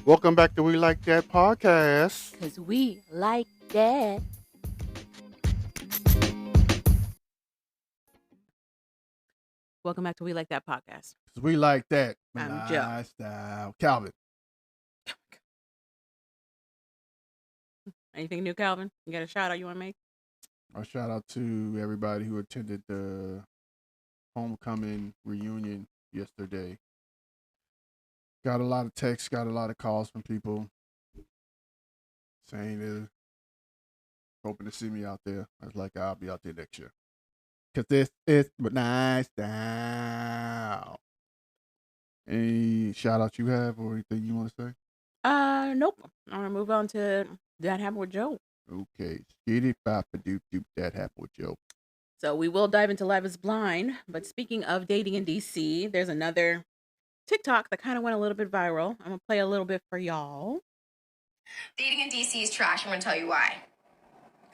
Welcome back to We Like That podcast. Because we like that. Welcome back to We Like That podcast. 'Cause we like that. I'm Joe. Lifestyle. Calvin. Anything new, Calvin? You got a shout out you want to make? A shout out to everybody who attended the homecoming reunion yesterday. Got a lot of texts, got a lot of calls from people saying they're hoping to see me out there. I was like, I'll be out there next year. Because this is nice style. Any shout out you have or anything you want to say? Nope. I'm going to move on to That Happened with Joe. Okay. Skitty papa doop doop. That happened with Joe. So we will dive into Live is Blind. But speaking of dating in DC, there's another TikTok that kind of went a little bit viral. I'm going to play a little bit for y'all. Dating in DC is trash. I'm going to tell you why.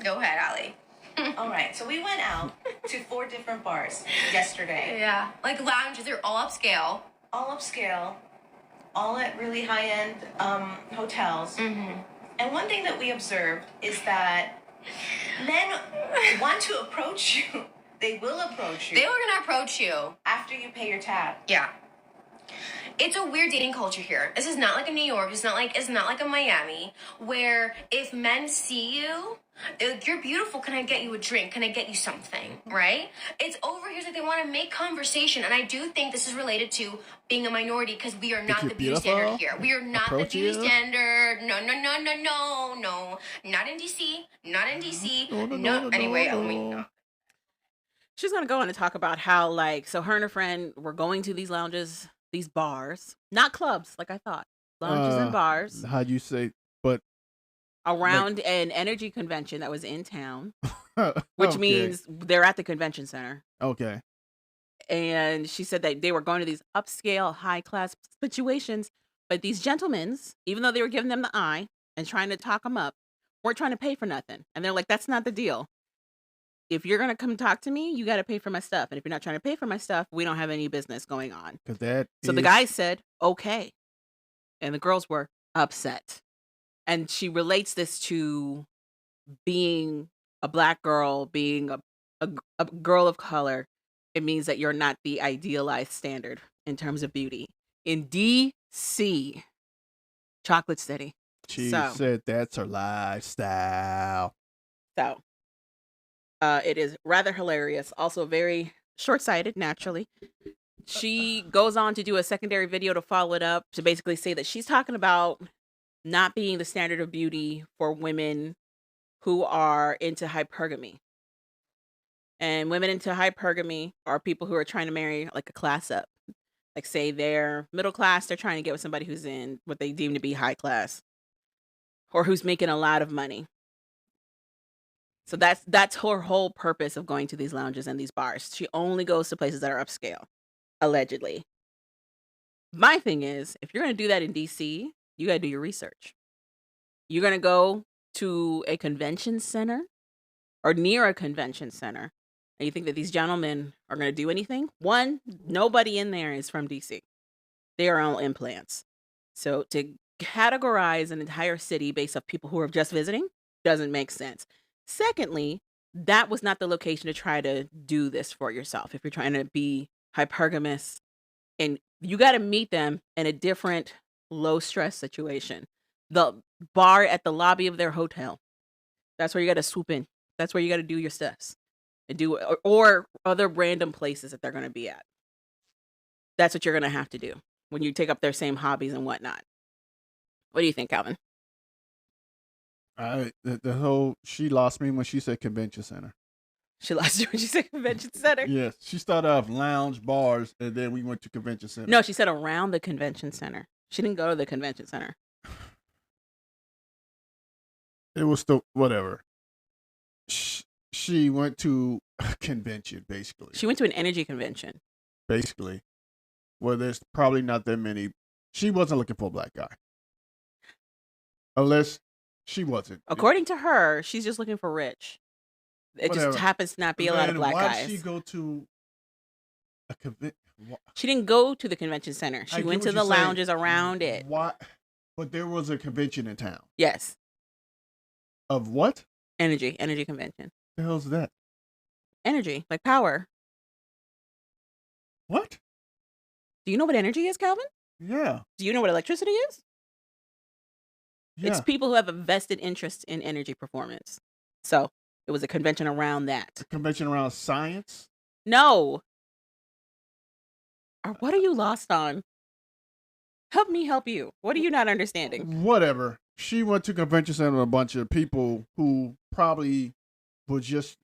Go ahead, Ali. All right, so we went out to 4 different bars yesterday. Yeah. Like lounges, they're all upscale. All upscale, all at really high-end hotels. Mm-hmm. And one thing that we observed is that men want to approach you. They will approach you. They were going to approach you. After you pay your tab. Yeah. It's a weird dating culture here. This is not like in New York. It's not like a Miami, where if men see you, they're like, you're beautiful. Can I get you a drink? Can I get you something? Right? It's over here. It's like they want to make conversation. And I do think this is related to being a minority because we are not the beauty standard here. We are not the beauty standard. No. Not in DC. Not in DC. No. Anyway, no. She's going to go on and talk about how, so her and her friend were going to these lounges, these bars, not clubs, like I thought. Lounges and bars. How'd you say, but around an energy convention that was in town, which means they're at the convention center. Okay. And she said that they were going to these upscale, high-class situations, but these gentlemen, even though they were giving them the eye and trying to talk them up, weren't trying to pay for nothing. And they're like, that's not the deal. If you're going to come talk to me, you got to pay for my stuff. And if you're not trying to pay for my stuff, we don't have any business going on. The guy said, okay. And the girls were upset. And she relates this to being a Black girl, being a girl of color. It means that you're not the idealized standard in terms of beauty. In DC, chocolate city. She said that's her lifestyle. So, it is rather hilarious. Also very short-sighted, naturally. She goes on to do a secondary video to follow it up to basically say that she's talking about not being the standard of beauty for women who are into hypergamy. And women into hypergamy are people who are trying to marry like a class up. Like say they're middle class, they're trying to get with somebody who's in what they deem to be high class or who's making a lot of money. So that's her whole purpose of going to these lounges and these bars. She only goes to places that are upscale, allegedly. My thing is, if you're going to do that in DC, you got to do your research. You're going to go to a convention center or near a convention center, and you think that these gentlemen are going to do anything? One, nobody in there is from DC. They are all implants. So to categorize an entire city based off people who are just visiting doesn't make sense. Secondly, that was not the location to try to do this for yourself. If you're trying to be hypergamous, and you got to meet them in a different low stress situation. The bar at the lobby of their hotel. That's where you got to swoop in. That's where you got to do your steps and do or other random places that they're going to be at. That's what you're going to have to do when you take up their same hobbies and whatnot. What do you think, Calvin? She lost me when she said convention center. She lost you when she said convention center? Yes. She started off lounge bars, and then we went to convention center. No, she said around the convention center. She didn't go to the convention center. It was still, whatever. She went to a convention, basically. She went to an energy convention. Basically. Well, there's probably not that many. She wasn't looking for a Black guy. Unless she wasn't. According to her, she's just looking for rich. It just happens to not be a lot of Black guys. Why did she go to a convention? She didn't go to the convention center. She went to the lounges around it. Why? But there was a convention in town. Yes. Of what? Energy convention. The hell's that? Energy, like power. What? Do you know what energy is, Calvin? Yeah. Do you know what electricity is? Yeah. It's people who have a vested interest in energy performance. So it was a convention around that. A convention around science? No. Or what are you lost on? Help me help you. What are you not understanding? Whatever. She went to convention center with a bunch of people who probably were just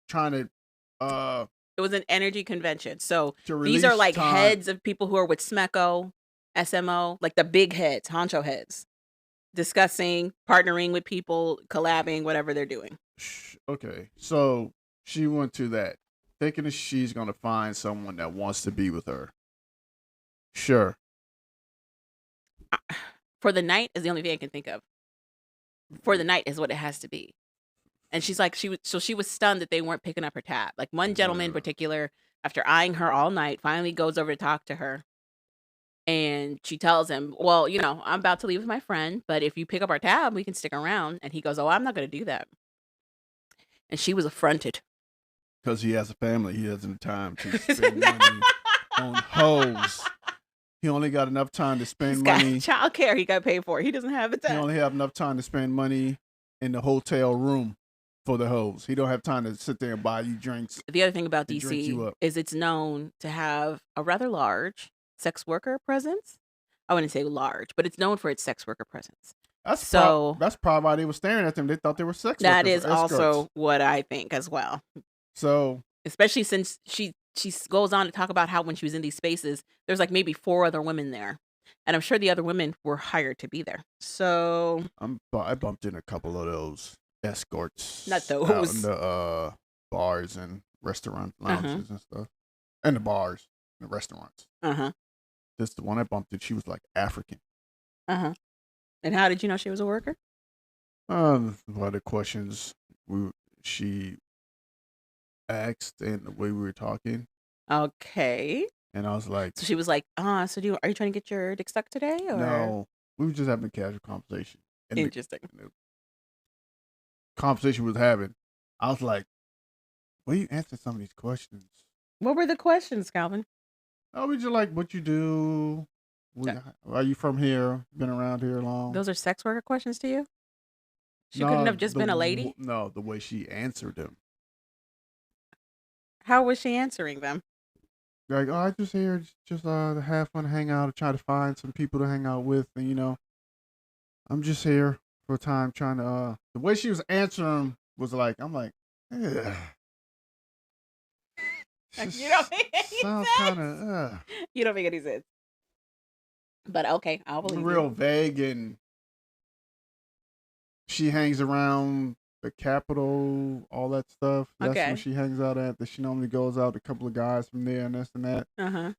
trying to It was an energy convention. So to these are release like time. heads of people who are with SMECO, SMO, like the big heads, honcho heads, discussing, partnering with people, collabing, whatever they're doing. Okay, so she went to that, thinking that she's gonna find someone that wants to be with her. Sure. For the night is the only thing I can think of. For the night is what it has to be. And she's like, she was stunned that they weren't picking up her tab. Like one gentleman in particular, after eyeing her all night, finally goes over to talk to her. And she tells him, well, you know, I'm about to leave with my friend, but if you pick up our tab, we can stick around. And he goes, oh, I'm not going to do that. And she was affronted. Because he has a family, he hasn't time to spend money on hoes. He only got enough time to spend He's money. got child care he got paid for. He doesn't have the He time. only have enough time to spend money in the hotel room for the hoes. He don't have time to sit there and buy you drinks. The other thing about to drink you DC up. is it's known to have a rather large sex worker presence. I wouldn't say large, but it's known for its sex worker presence. That's So- that's probably why they were staring at them. They thought they were sex That workers. is or escorts. also what I think as well. So Especially since she goes on to talk about how when she was in these spaces, there's like maybe 4 other women there. And I'm sure the other women were hired to be there. So I bumped in a couple of those escorts. Not out those. in the bars and restaurant Uh-huh. lounges and stuff. And the bars and the restaurants. uh-huh. This the one I bumped in, she was like African. Uh-huh. And how did you know she was a worker? One of the questions she asked and the way we were talking. Okay. And I was like, So she was like, so are you trying to get your dick stuck today? Or no. We were just having a casual conversation. And the Interesting. conversation we was having, I was like, why you answer some of these questions? What were the questions, Calvin? Oh, we just like what you do. Are you from here? Been around here long? Those are sex worker questions to you? She couldn't have just been a lady? No, the way she answered them. How was she answering them? Like, oh, I just here just to have fun, hang out, try to find some people to hang out with, and I'm just here for a time trying to. The way she was answering was like, I'm like, ugh. You don't make any Sounds sense. kind of You don't make any sense. But okay, I'll believe real you. vague, and she hangs around the Capitol, all that stuff. That's Okay. where she hangs out at. That she normally goes out, a couple of guys from there and this and that. Uh-huh.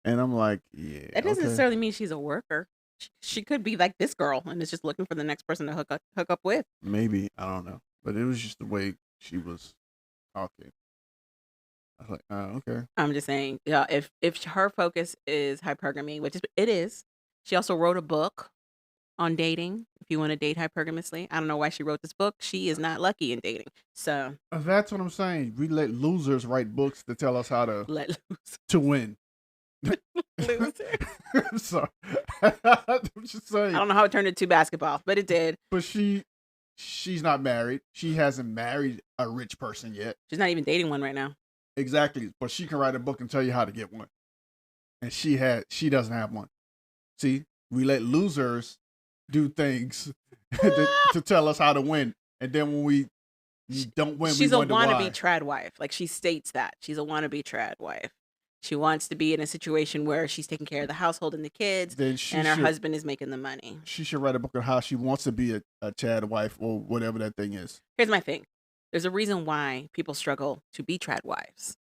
And I'm like, yeah. That doesn't okay. necessarily mean she's a worker. She could be like this girl and is just looking for the next person to hook up with. Maybe, I don't know. But it was just the way she was talking. I was like, okay. I'm just saying, yeah, if her focus is hypergamy, which it is, she also wrote a book on dating. If you want to date hypergamously, I don't know why she wrote this book. She is not lucky in dating, so That's what I'm saying. We let losers write books to tell us how to let loose. to win. Loser. I'm sorry. I'm just saying. I don't know how it turned into basketball, but it did. But she's not married. She hasn't married a rich person yet. She's not even dating one right now. Exactly. But she can write a book and tell you how to get one. And she doesn't have one. See, we let losers do things to tell us how to win. And then when we don't win, She's we a wonder why. wannabe trad wife. Like she states that she's a wannabe trad wife. She wants to be in a situation where she's taking care of the household and the kids, Then she and her should, husband is making the money. she should write a book on how she wants to be a Chad wife or whatever that thing is. Here's my thing. There's a reason why people struggle to be trad wives.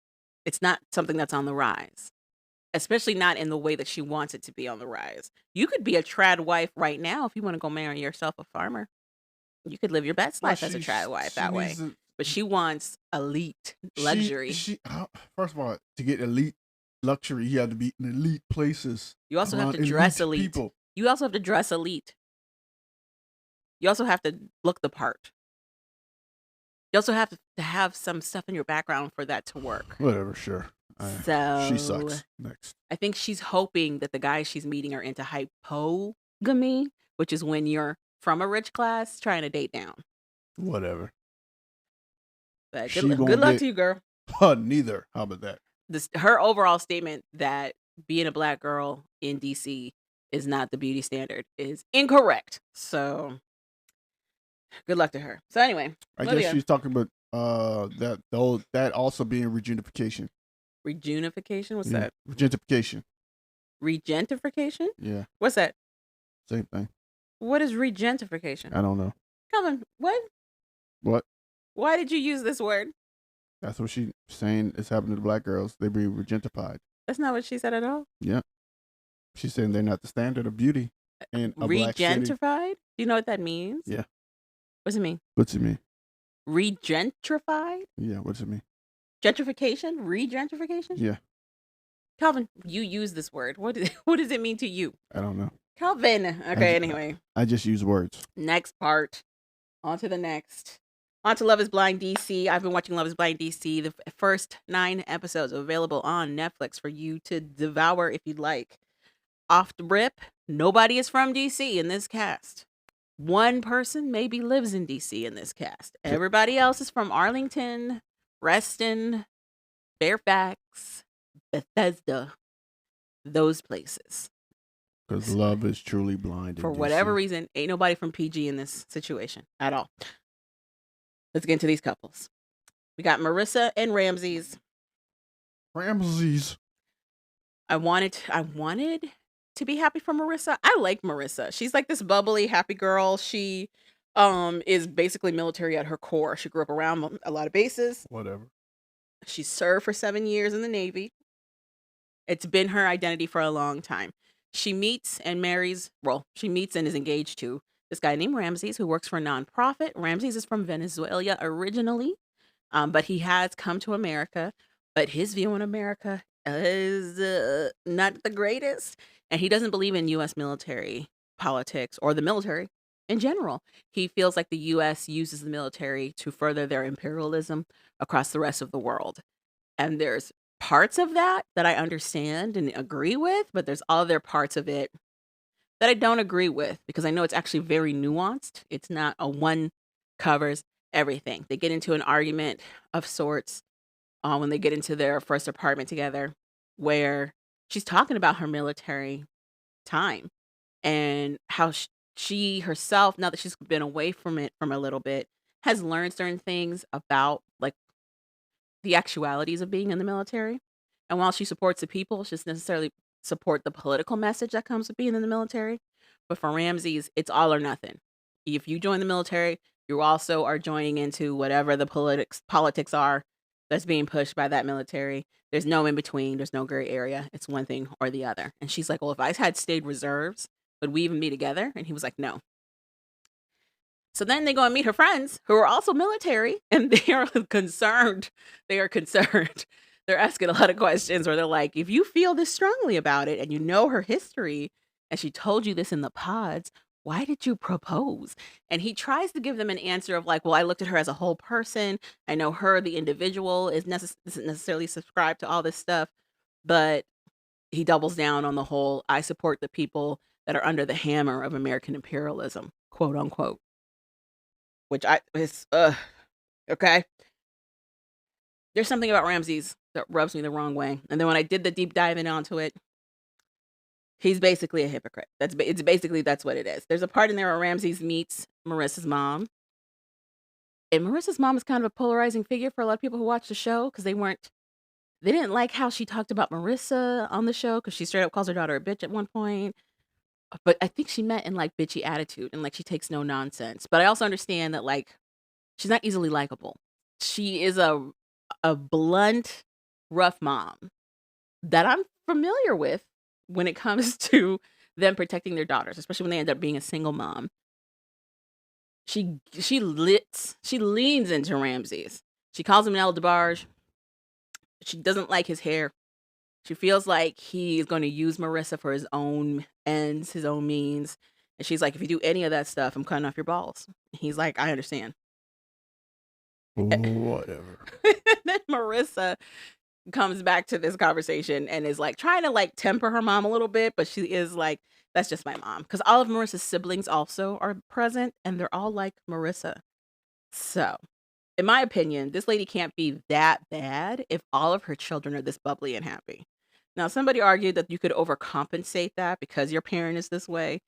It's not something that's on the rise, especially not in the way that she wants it to be on the rise. You could be a trad wife right now if you want to go marry yourself a farmer. You could live your best life as a trad wife that way. But she wants elite luxury. First of all, to get elite luxury, you have to be in elite places. You also have around to dress elite elite. people. You also have to dress elite. You also have to look the part. You also have to have some stuff in your background for that to work. Whatever, sure. So She sucks. Next. I think she's hoping that the guys she's meeting are into hypogamy, which is when you're from a rich class trying to date down. Whatever. But She good won't luck get- to you, girl. Neither. How about that? Her overall statement that being a black girl in DC is not the beauty standard is incorrect. So good luck to her. So anyway, I Olivia. guess she's talking about that also being regentification. Regenification? What's Yeah, that? Regentification. Regentification? Yeah, What's that? same thing. What is regentification? I don't know. Calvin, what? What? Why did you use this word? That's what she's saying is happening to black girls. They be regentified. That's not what she said at all. Yeah. She's saying they're not the standard of beauty in a black city. Regentified? Do you know what that means? Yeah. What does it mean? What's it mean? Regentrified? Yeah, what's it mean? Gentrification? Regentrification? Yeah, Calvin, you use this word. What does it mean to you? I don't know. Calvin. Okay, anyway. I just use words. Next part. On to the next. On to Love is Blind DC. I've been watching Love is Blind DC. The first 9 episodes available on Netflix for you to devour if you'd like. Off the rip, nobody is from DC in this cast. One person maybe lives in DC in this cast. Everybody else is from Arlington, Reston, Fairfax, Bethesda, those places. Because love is truly blind. For whatever reason, ain't nobody from PG in this situation at all. Let's get into these couples. We got Marissa and Ramses. Ramses. I wanted to be happy for Marissa. I like Marissa. She's like this bubbly, happy girl. She is basically military at her core. She grew up around a lot of bases. Whatever. She served for 7 years in the Navy. It's been her identity for a long time. She meets and is engaged to this guy named Ramses who works for a nonprofit. Ramses is from Venezuela originally, but he has come to America. But his view on America is not the greatest. And he doesn't believe in U.S. military politics or the military in general. He feels like the U.S. uses the military to further their imperialism across the rest of the world. And there's parts of that I understand and agree with, but there's other parts of it that I don't agree with because I know it's actually very nuanced. It's not a one covers everything. They get into an argument of sorts when they get into their first apartment together where she's talking about her military time and how she herself, now that she's been away from it from a little bit, has learned certain things about like the actualities of being in the military. And while she supports the people, she doesn't necessarily support the political message that comes with being in the military. But for Ramses, it's all or nothing. If you join the military, you also are joining into whatever the politics are that's being pushed by that military. There's no in between. There's no gray area. It's one thing or the other. And she's like, well, if I had stayed reserves, would we even be together? And he was like, no. So then they go and meet her friends who are also military and they are concerned. They are concerned. They're asking a lot of questions where they're like, if you feel this strongly about it and you know her history and she told you this in the pods, why did you propose? And he tries to give them an answer of like, well, I looked at her as a whole person. I know her, the individual, isn't necessarily subscribed to all this stuff. But he doubles down on the whole, I support the people that are under the hammer of American imperialism, quote unquote. Which okay. There's something about Ramses that rubs me the wrong way. And then when I did the deep diving onto it, he's basically a hypocrite. That's what it is. There's a part in there where Ramses meets Marissa's mom. And Marissa's mom is kind of a polarizing figure for a lot of people who watch the show because they didn't like how she talked about Marissa on the show because she straight up calls her daughter a bitch at one point. But I think she meant in like bitchy attitude and like she takes no nonsense. But I also understand that like she's not easily likable. She is a blunt, rough mom that I'm familiar with when it comes to them protecting their daughters, especially when they end up being a single mom. She leans into Ramses. She calls him an El DeBarge. She doesn't like his hair. She feels like he is going to use Marissa for his own ends, his own means. And she's like, if you do any of that stuff, I'm cutting off your balls. He's like, I understand. Whatever. Then Marissa comes back to this conversation and is like trying to like temper her mom a little bit, but she is like, that's just my mom. Because all of Marissa's siblings also are present and they're all like Marissa. So, in my opinion, this lady can't be that bad if all of her children are this bubbly and happy. Now, somebody argued that you could overcompensate that because your parent is this way.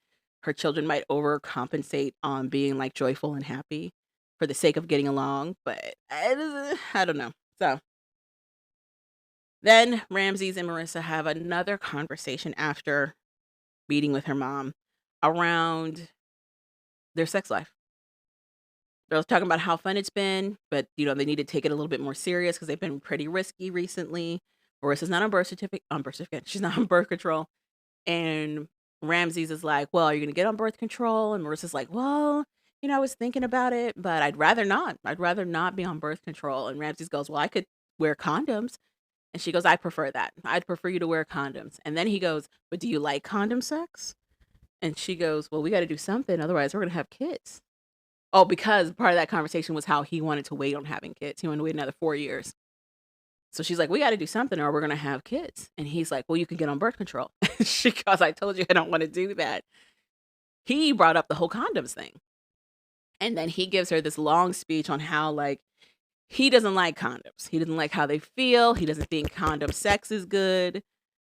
Her children might overcompensate on being like joyful and happy for the sake of getting along, but I don't know. So then Ramses and Marissa have another conversation after meeting with her mom around their sex life. They're talking about how fun it's been, but they need to take it a little bit more serious because they've been pretty risky recently. Marissa's not on birth certificate. She's not on birth control. And Ramses is like, well, are you going to get on birth control? And Marissa's like, well, I was thinking about it, but I'd rather not. I'd rather not be on birth control. And Ramses goes, well, I could wear condoms. And she goes, I prefer that. I'd prefer you to wear condoms. And then he goes, but do you like condom sex? And she goes, well, we got to do something. Otherwise, we're going to have kids. Oh, because part of that conversation was how he wanted to wait on having kids. He wanted to wait another 4 years. So she's like, we got to do something or we're going to have kids. And he's like, well, you can get on birth control. She goes, I told you I don't want to do that. He brought up the whole condoms thing. And then he gives her this long speech on how, like, he doesn't like condoms. He doesn't like how they feel. He doesn't think condom sex is good.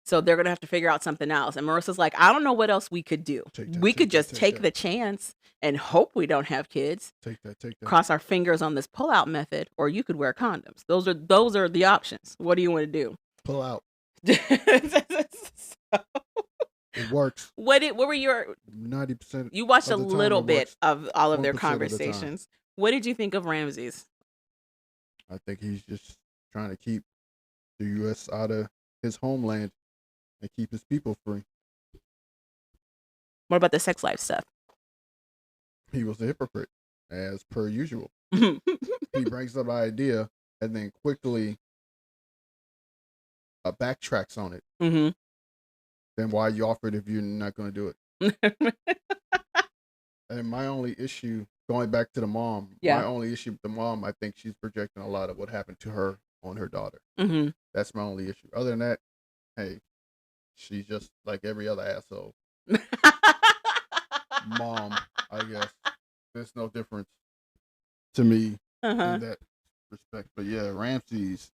So they're going to have to figure out something else. And Marissa's like, I don't know what else we could do. We could just take the chance and hope we don't have kids. Take that. Cross our fingers on this pull-out method, or you could wear condoms. Those are the options. What do you want to do? Pull out. So, It works. what were your 90%? You watched a of the time little it bit works of all of their 1% of the time. conversations. What did you think of Ramses? I think he's just trying to keep the U.S. out of his homeland and keep his people free. What about the sex life stuff? He was a hypocrite, as per usual. He brings up an idea and then quickly backtracks on it. Mm-hmm. Then why you offer it if you're not going to do it? And my only issue, going back to the mom, Yeah. my only issue with the mom, I think she's projecting a lot of what happened to her on her daughter. Mm-hmm. That's my only issue. Other than that, hey, she's just like every other asshole. Mom, I guess. There's no difference to me Uh-huh. in that respect. But yeah, Ramses,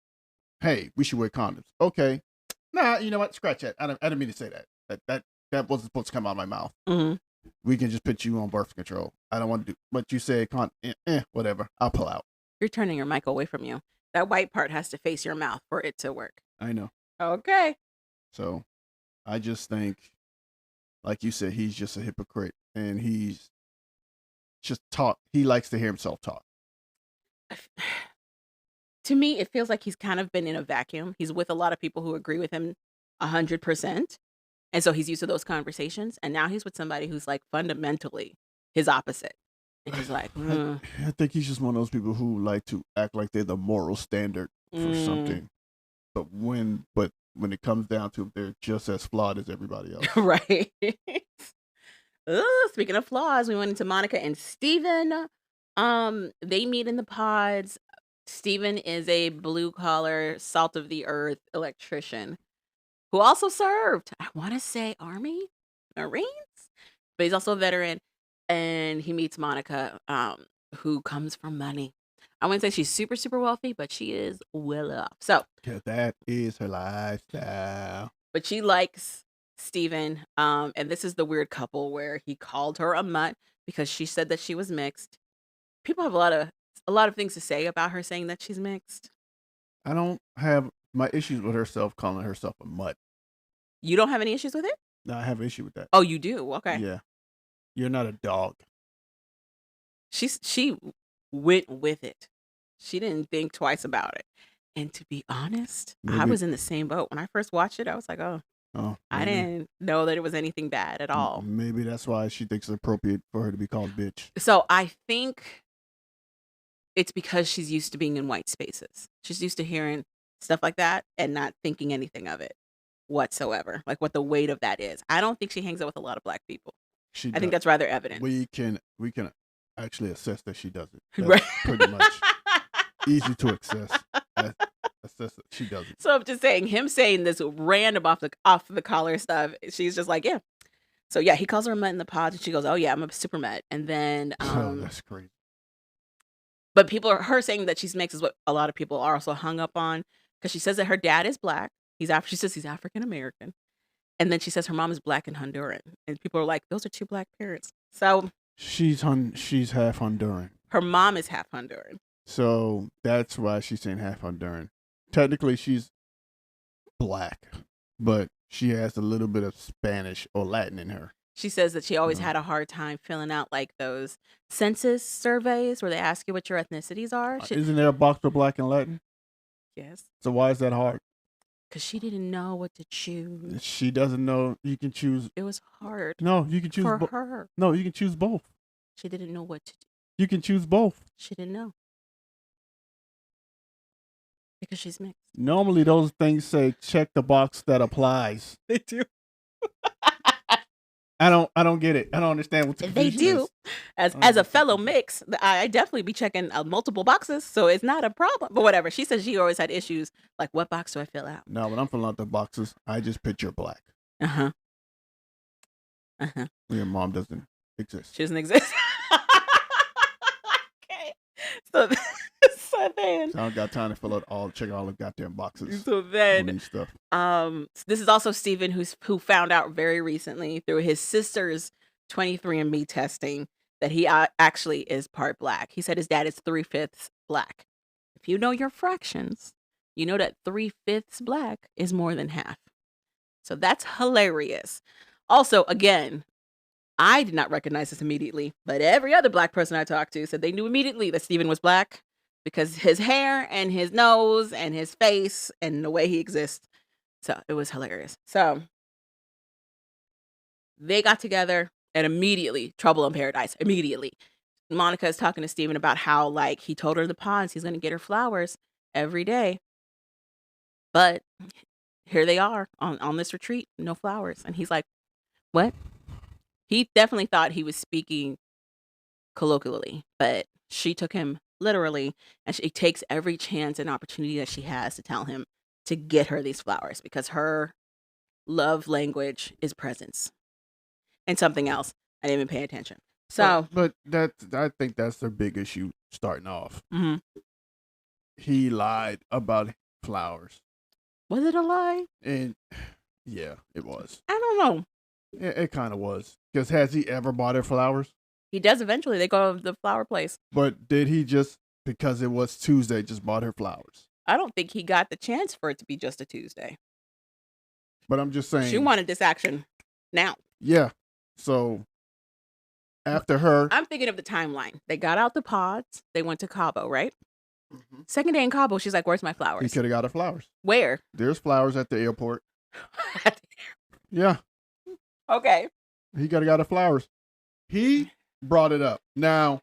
hey, we should wear condoms. Okay. Nah, you know what? Scratch that. I didn't mean to say that. That wasn't supposed to come out of my mouth. Mm-hmm. We can just put you on birth control. I don't want to do what you said. Whatever. I'll pull out. You're turning your mic away from you. That white part has to face your mouth for it to work. I know. Okay. So I just think, like you said, he's just a hypocrite, and he's just talk. He likes to hear himself talk. To me, it feels like he's kind of been in a vacuum. He's with a lot of people who agree with him 100%. And so he's used to those conversations. And now he's with somebody who's like fundamentally his opposite. And he's like, I think he's just one of those people who like to act like they're the moral standard for something. But when it comes down to it, they're just as flawed as everybody else. Right. Speaking of flaws, we went into Monica and Steven. They meet in the pods. Steven is a blue collar, salt of the earth electrician who also served, I want to say, Army, Marines, but he's also a veteran. And he meets Monica, who comes from money. I wouldn't say she's super, super wealthy, but she is well off. So, Yeah, that is her lifestyle. but she likes Steven. And this is the weird couple where he called her a mutt because she said that she was mixed. People have a lot of things to say about her saying that she's mixed. I don't have my issues with herself calling herself a mutt. You don't have any issues with it? No, I have an issue with that. Oh, you do? Okay. Yeah. You're not a dog. She went with it. She didn't think twice about it. And to be honest, I Maybe- was in the same boat. When I first watched it, I was like, oh, I maybe- didn't know that it was anything bad at all. Maybe that's why she thinks it's appropriate for her to be called bitch. So I think it's because she's used to being in white spaces. She's used to hearing stuff like that and not thinking anything of it whatsoever, like what the weight of that is. I don't think she hangs out with a lot of black people. She I think does. that's rather evident. We can actually assess that she doesn't. That's Right. pretty much easy to assess. Assess that she doesn't. So I'm just saying, him saying this random off the collar stuff, she's just like, yeah. So yeah, he calls her a mutt in the pod, and she goes, "Oh yeah, I'm a super mutt." And then, Oh, that's crazy. but her saying that she's mixed is what a lot of people are also hung up on, because she says that her dad is black. She says he's African American, and then she says her mom is black and Honduran, and people are like, those are two black parents. So She's half Honduran. her mom is half Honduran. So that's why she's saying half Honduran. Technically, she's black, but she has a little bit of Spanish or Latin in her. She says that she always had a hard time filling out like those census surveys where they ask you what your ethnicities are. Isn't there a box for black and Latin? Yes. So why is that hard? Because she didn't know what to choose. She doesn't know. You can choose. It was hard. No, you can choose for her. No, you can choose both. She didn't know what to do. You can choose both. She didn't know. Because she's mixed. Normally, those things say check the box that applies. They do. I don't get it. I don't understand what the They do. is. As a fellow mix, I definitely be checking multiple boxes, so it's not a problem. But whatever. She says she always had issues like, what box do I fill out? No, when I'm filling out the boxes, I just picture black. Uh-huh. Your mom doesn't exist. She doesn't exist. Okay. So then. So I don't got time to check all the goddamn boxes. So then, stuff. this is also Steven who found out very recently through his sister's 23andMe testing that he actually is part black. He said his dad is 3/5 black. If you know your fractions, you know that 3/5 black is more than half. So that's hilarious. Also, again, I did not recognize this immediately, but every other black person I talked to said they knew immediately that Steven was black because his hair and his nose and his face and the way he exists. So it was hilarious. So they got together and immediately trouble in paradise. Immediately. Monica is talking to Steven about how like he told her in the ponds he's going to get her flowers every day. But here they are on this retreat, no flowers. And he's like, what? He definitely thought he was speaking colloquially, but she took him literally, and she takes every chance and opportunity that she has to tell him to get her these flowers because her love language is presence. And something else. I didn't even pay attention. So, but I think that's their big issue starting off. Mm-hmm. He lied about flowers. Was it a lie? And yeah, it was. I don't know. It kind of was. Because has he ever bought her flowers? He does eventually. They go to the flower place. But did he just, because it was Tuesday, just bought her flowers? I don't think he got the chance for it to be just a Tuesday. But I'm just saying. She wanted this action now. Yeah. So after her. I'm thinking of the timeline. They got out the pods. They went to Cabo, right? Mm-hmm. Second day in Cabo, she's like, where's my flowers? He could have got her flowers. Where? There's flowers at the airport. Yeah. Okay. He could have got her flowers. He brought it up. Now,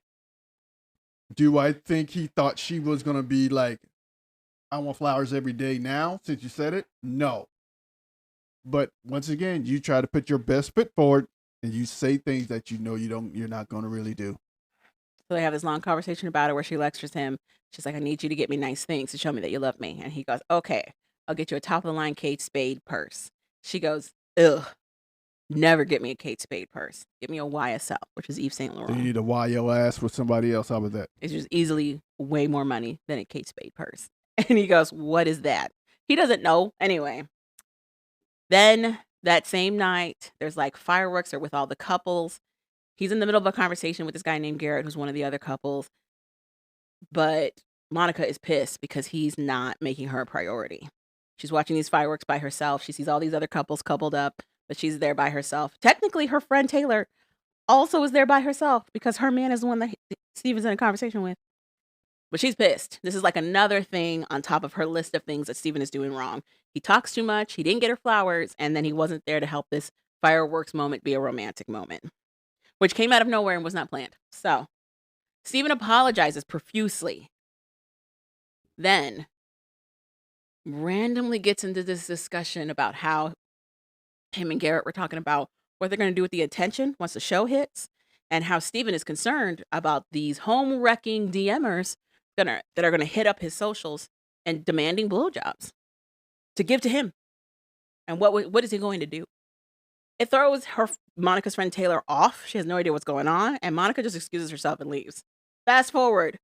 do I think he thought she was going to be like, I want flowers every day now, since you said it? No. But once again, you try to put your best foot forward and you say things that you know you're not going to really do. So they have this long conversation about it where she lectures him. She's like, I need you to get me nice things to show me that you love me. And he goes, okay, I'll get you a top of the line Kate Spade purse. She goes, ugh, never get me a Kate Spade purse. Get me a YSL, which is Yves Saint Laurent. You need to wire your ass with somebody else. How about that? It's just easily way more money than a Kate Spade purse. And he goes, what is that? He doesn't know. Anyway, then that same night, there's like fireworks or with all the couples. He's in the middle of a conversation with this guy named Garrett, who's one of the other couples. But Monica is pissed because he's not making her a priority. She's watching these fireworks by herself. She sees all these other couples coupled up, but she's there by herself. Technically, her friend Taylor also is there by herself because her man is the one that Steven's in a conversation with. But she's pissed. This is like another thing on top of her list of things that Steven is doing wrong. He talks too much. He didn't get her flowers. And then he wasn't there to help this fireworks moment be a romantic moment, which came out of nowhere and was not planned. So Steven apologizes profusely. Then randomly gets into this discussion about how him and Garrett were talking about what they're going to do with the attention once the show hits, and how Steven is concerned about these home-wrecking DMers that are going to hit up his socials and demanding blowjobs to give to him. And what is he going to do? It throws Monica's friend Taylor off. She has no idea what's going on, and Monica just excuses herself and leaves. Fast forward.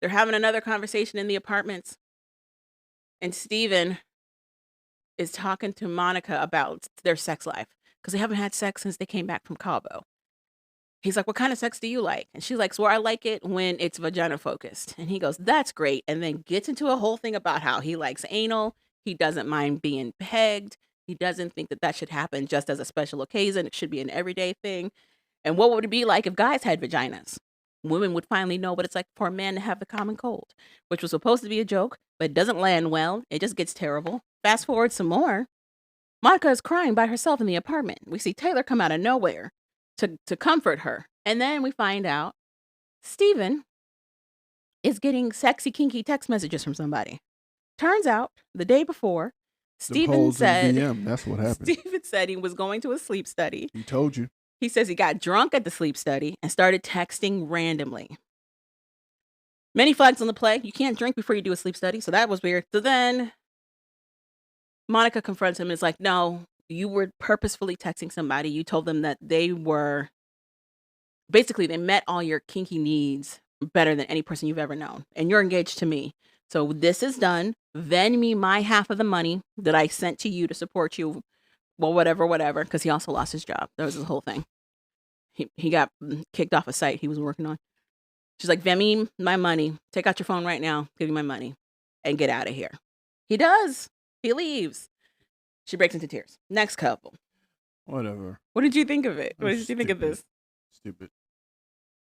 They're having another conversation in the apartments, and Steven is talking to Monica about their sex life because they haven't had sex since they came back from Cabo. He's like, what kind of sex do you like? And she's like, well, I like it when it's vagina focused. And he goes, that's great. And then gets into a whole thing about how he likes anal. He doesn't mind being pegged. He doesn't think that should happen just as a special occasion. It should be an everyday thing. And what would it be like if guys had vaginas? Women would finally know what it's like for a man to have the common cold, which was supposed to be a joke, but it doesn't land well. It just gets terrible. Fast forward some more. Monica is crying by herself in the apartment. We see Taylor come out of nowhere to comfort her. And then we find out Steven is getting sexy, kinky text messages from somebody. Turns out the day before, Steven said, that's what happened. Steven said he was going to a sleep study. He told you. He says he got drunk at the sleep study and started texting randomly. Many flags on the play. You can't drink before you do a sleep study. So that was weird. So then Monica confronts him and is like, no, you were purposefully texting somebody. You told them that they met all your kinky needs better than any person you've ever known. And you're engaged to me. So this is done. Vend me my half of the money that I sent to you to support you. Well, whatever. Because he also lost his job. That was his whole thing. He got kicked off a site he was working on. She's like, vend me my money. Take out your phone right now. Give me my money. And get out of here. He does. He leaves. She breaks into tears. Next couple. Whatever. What did you think of it? What did you think of this? Stupid.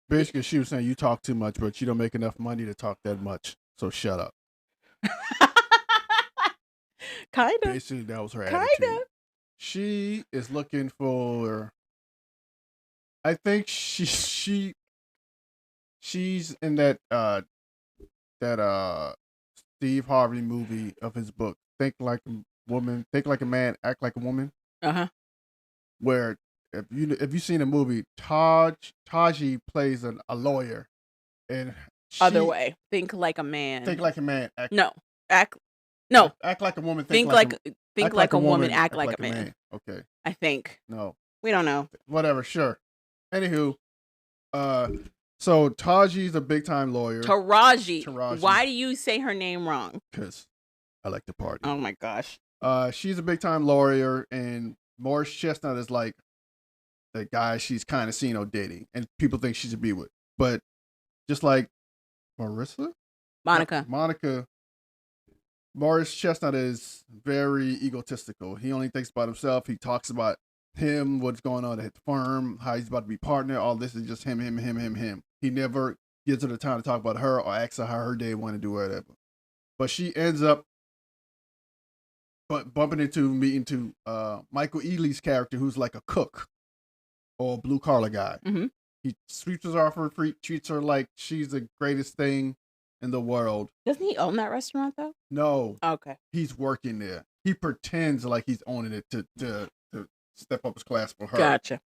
Basically, she was saying you talk too much, but you don't make enough money to talk that much. So shut up. Kind of. Basically, that was her attitude. Kind of. She is looking for. I think she's in that Steve Harvey movie of his book. Think like a woman, think like a man, act like a woman. Where if you've seen a movie, Taji plays a lawyer, and other way. Think like a man. Think like a man. Act like a woman. Think like a woman. Act like a man. Okay. I think. No. We don't know. Whatever. Sure. Anywho, so Taji's a big time lawyer. Taraji. Why do you say her name wrong? Because I like to party. Oh my gosh. She's a big time lawyer, and Morris Chestnut is like the guy she's kind of seen dating, and people think she should be with. But just like Monica, Morris Chestnut is very egotistical. He only thinks about himself. He talks about him, what's going on at the firm, how he's about to be partner. All this is just him. He never gives her the time to talk about her or asks her how her day went to do whatever. But she ends up meeting Michael Ealy's character, who's like a cook or a blue collar guy. Mm-hmm. He sweeps her off her feet, treats her like she's the greatest thing in the world. Doesn't he own that restaurant though? No. Okay. He's working there. He pretends like he's owning it to step up his class for her. Gotcha.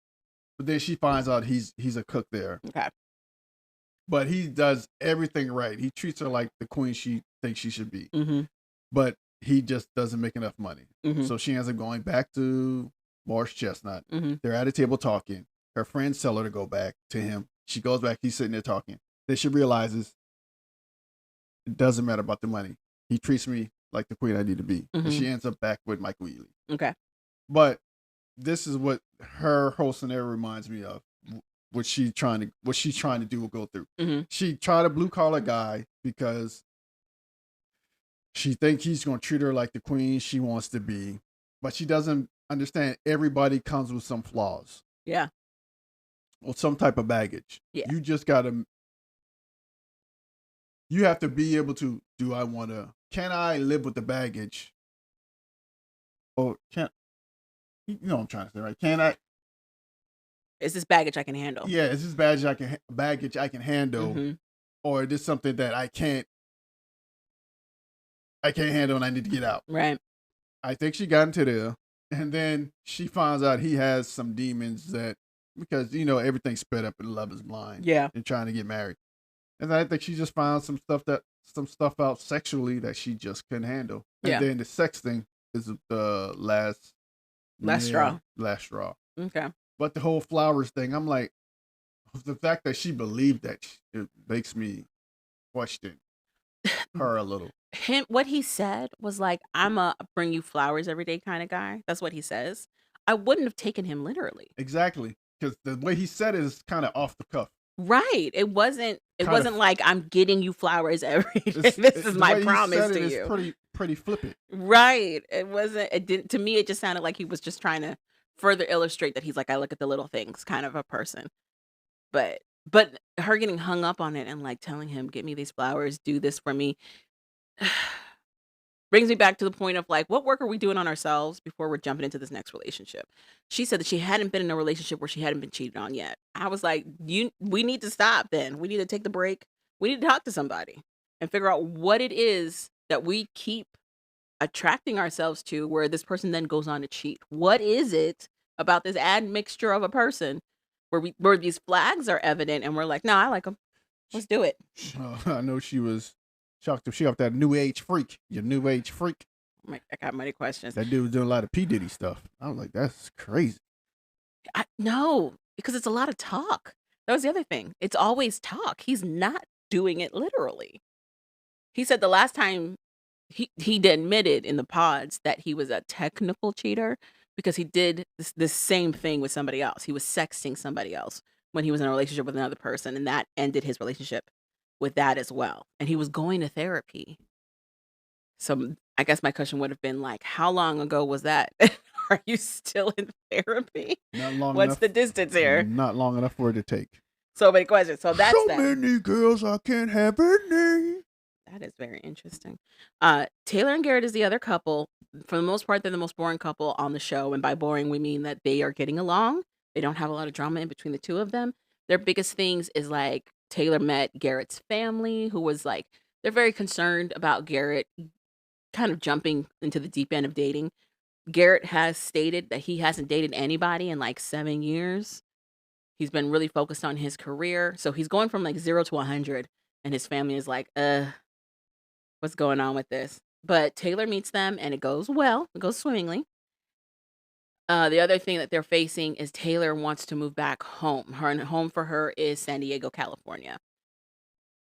But then she finds out he's a cook there. Okay. But he does everything right. He treats her like the queen she thinks she should be. Mm-hmm. But he just doesn't make enough money. Mm-hmm. So she ends up going back to Morris Chestnut. Mm-hmm. They're at a table talking. Her friends tell her to go back to him. She goes back. He's sitting there talking. Then she realizes it doesn't matter about the money. He treats me like the queen I need to be. Mm-hmm. And she ends up back with Michael Ealy. Okay. But this is what her whole scenario reminds me of. What she's trying to do or go through. Mm-hmm. She tried a blue collar guy because she thinks he's going to treat her like the queen she wants to be, but she doesn't understand everybody comes with some flaws. Yeah. Or some type of baggage. Yeah. You just you have to be able to, can I live with the baggage? Or you know what I'm trying to say, right? Can I? Is this baggage I can handle? Yeah, is this baggage I can handle? Mm-hmm. Or is this something that I can't handle and I need to get out? Right. I think she got into there. And then she finds out he has some demons that, because, everything's sped up and love is blind. Yeah. And trying to get married. And I think she just found some stuff out sexually that she just couldn't handle. And Yeah. then the sex thing is the last straw. Last straw. Okay. But the whole flowers thing, I'm like, the fact that she believed that, it makes me question her a little. What he said was like, I'm a bring you flowers every day kind of guy. That's what he says. I wouldn't have taken him literally. Exactly. Because the way he said it is kind of off the cuff. Right. It wasn't like I'm getting you flowers every day. This is my promise to you. It's pretty flippant. Right. It didn't, to me, it just sounded like he was just trying to further illustrate that he's like, I look at the little things kind of a person. But her getting hung up on it and like telling him, get me these flowers, do this for me, brings me back to the point of like, what work are we doing on ourselves before we're jumping into this next relationship? She said that she hadn't been in a relationship where she hadn't been cheated on yet. I was like, we need to stop then. We need to take the break. We need to talk to somebody and figure out what it is that we keep attracting ourselves to where this person then goes on to cheat. What is it about this admixture of a person where these flags are evident and we're like, no, I like them. Let's do it. I know she was shocked. She got that new age freak. Your new age freak. I got many questions. That dude was doing a lot of P. Diddy stuff. I was like, that's crazy. No, because it's a lot of talk. That was the other thing. It's always talk. He's not doing it literally. He said the last time he admitted in the pods that he was a technical cheater because he did this same thing with somebody else. He was sexting somebody else when he was in a relationship with another person, and that ended his relationship with that as well. And he was going to therapy. So I guess my question would have been like, how long ago was that? Are you still in therapy? Not long What's enough. the distance here? Not long enough for it to take. So many questions. So that's so that. many girls, I can't have any. That is very interesting. Taylor and Garrett is the other couple. For the most part, they're the most boring couple on the show. And by boring, we mean that they are getting along. They don't have a lot of drama in between the two of them. Their biggest things is like Taylor met Garrett's family, who was like, they're very concerned about Garrett kind of jumping into the deep end of dating. Garrett has stated that he hasn't dated anybody in like 7 years. He's been really focused on his career. So he's going from like 0 to 100. And his family is like, what's going on with this? But Taylor meets them and it goes well. It goes swimmingly. The other thing that they're facing is Taylor wants to move back home. Her home for her is San Diego, California.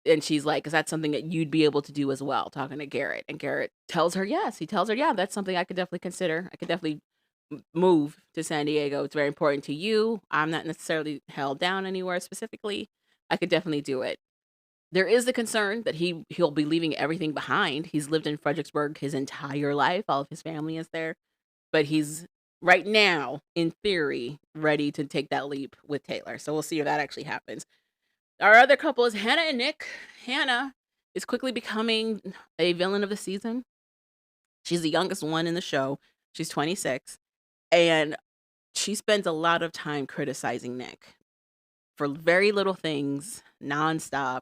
And she's like, is that something that you'd be able to do as well? Talking to Garrett. And Garrett tells her yes. He tells her, yeah, that's something I could definitely consider. I could definitely move to San Diego. It's very important to you. I'm not necessarily held down anywhere specifically. I could definitely do it. There is the concern that he'll be leaving everything behind. He's lived in Fredericksburg his entire life. All of his family is there. But he's right now, in theory, ready to take that leap with Taylor. So we'll see if that actually happens. Our other couple is Hannah and Nick. Hannah is quickly becoming a villain of the season. She's the youngest one in the show. She's 26. And she spends a lot of time criticizing Nick for very little things, nonstop.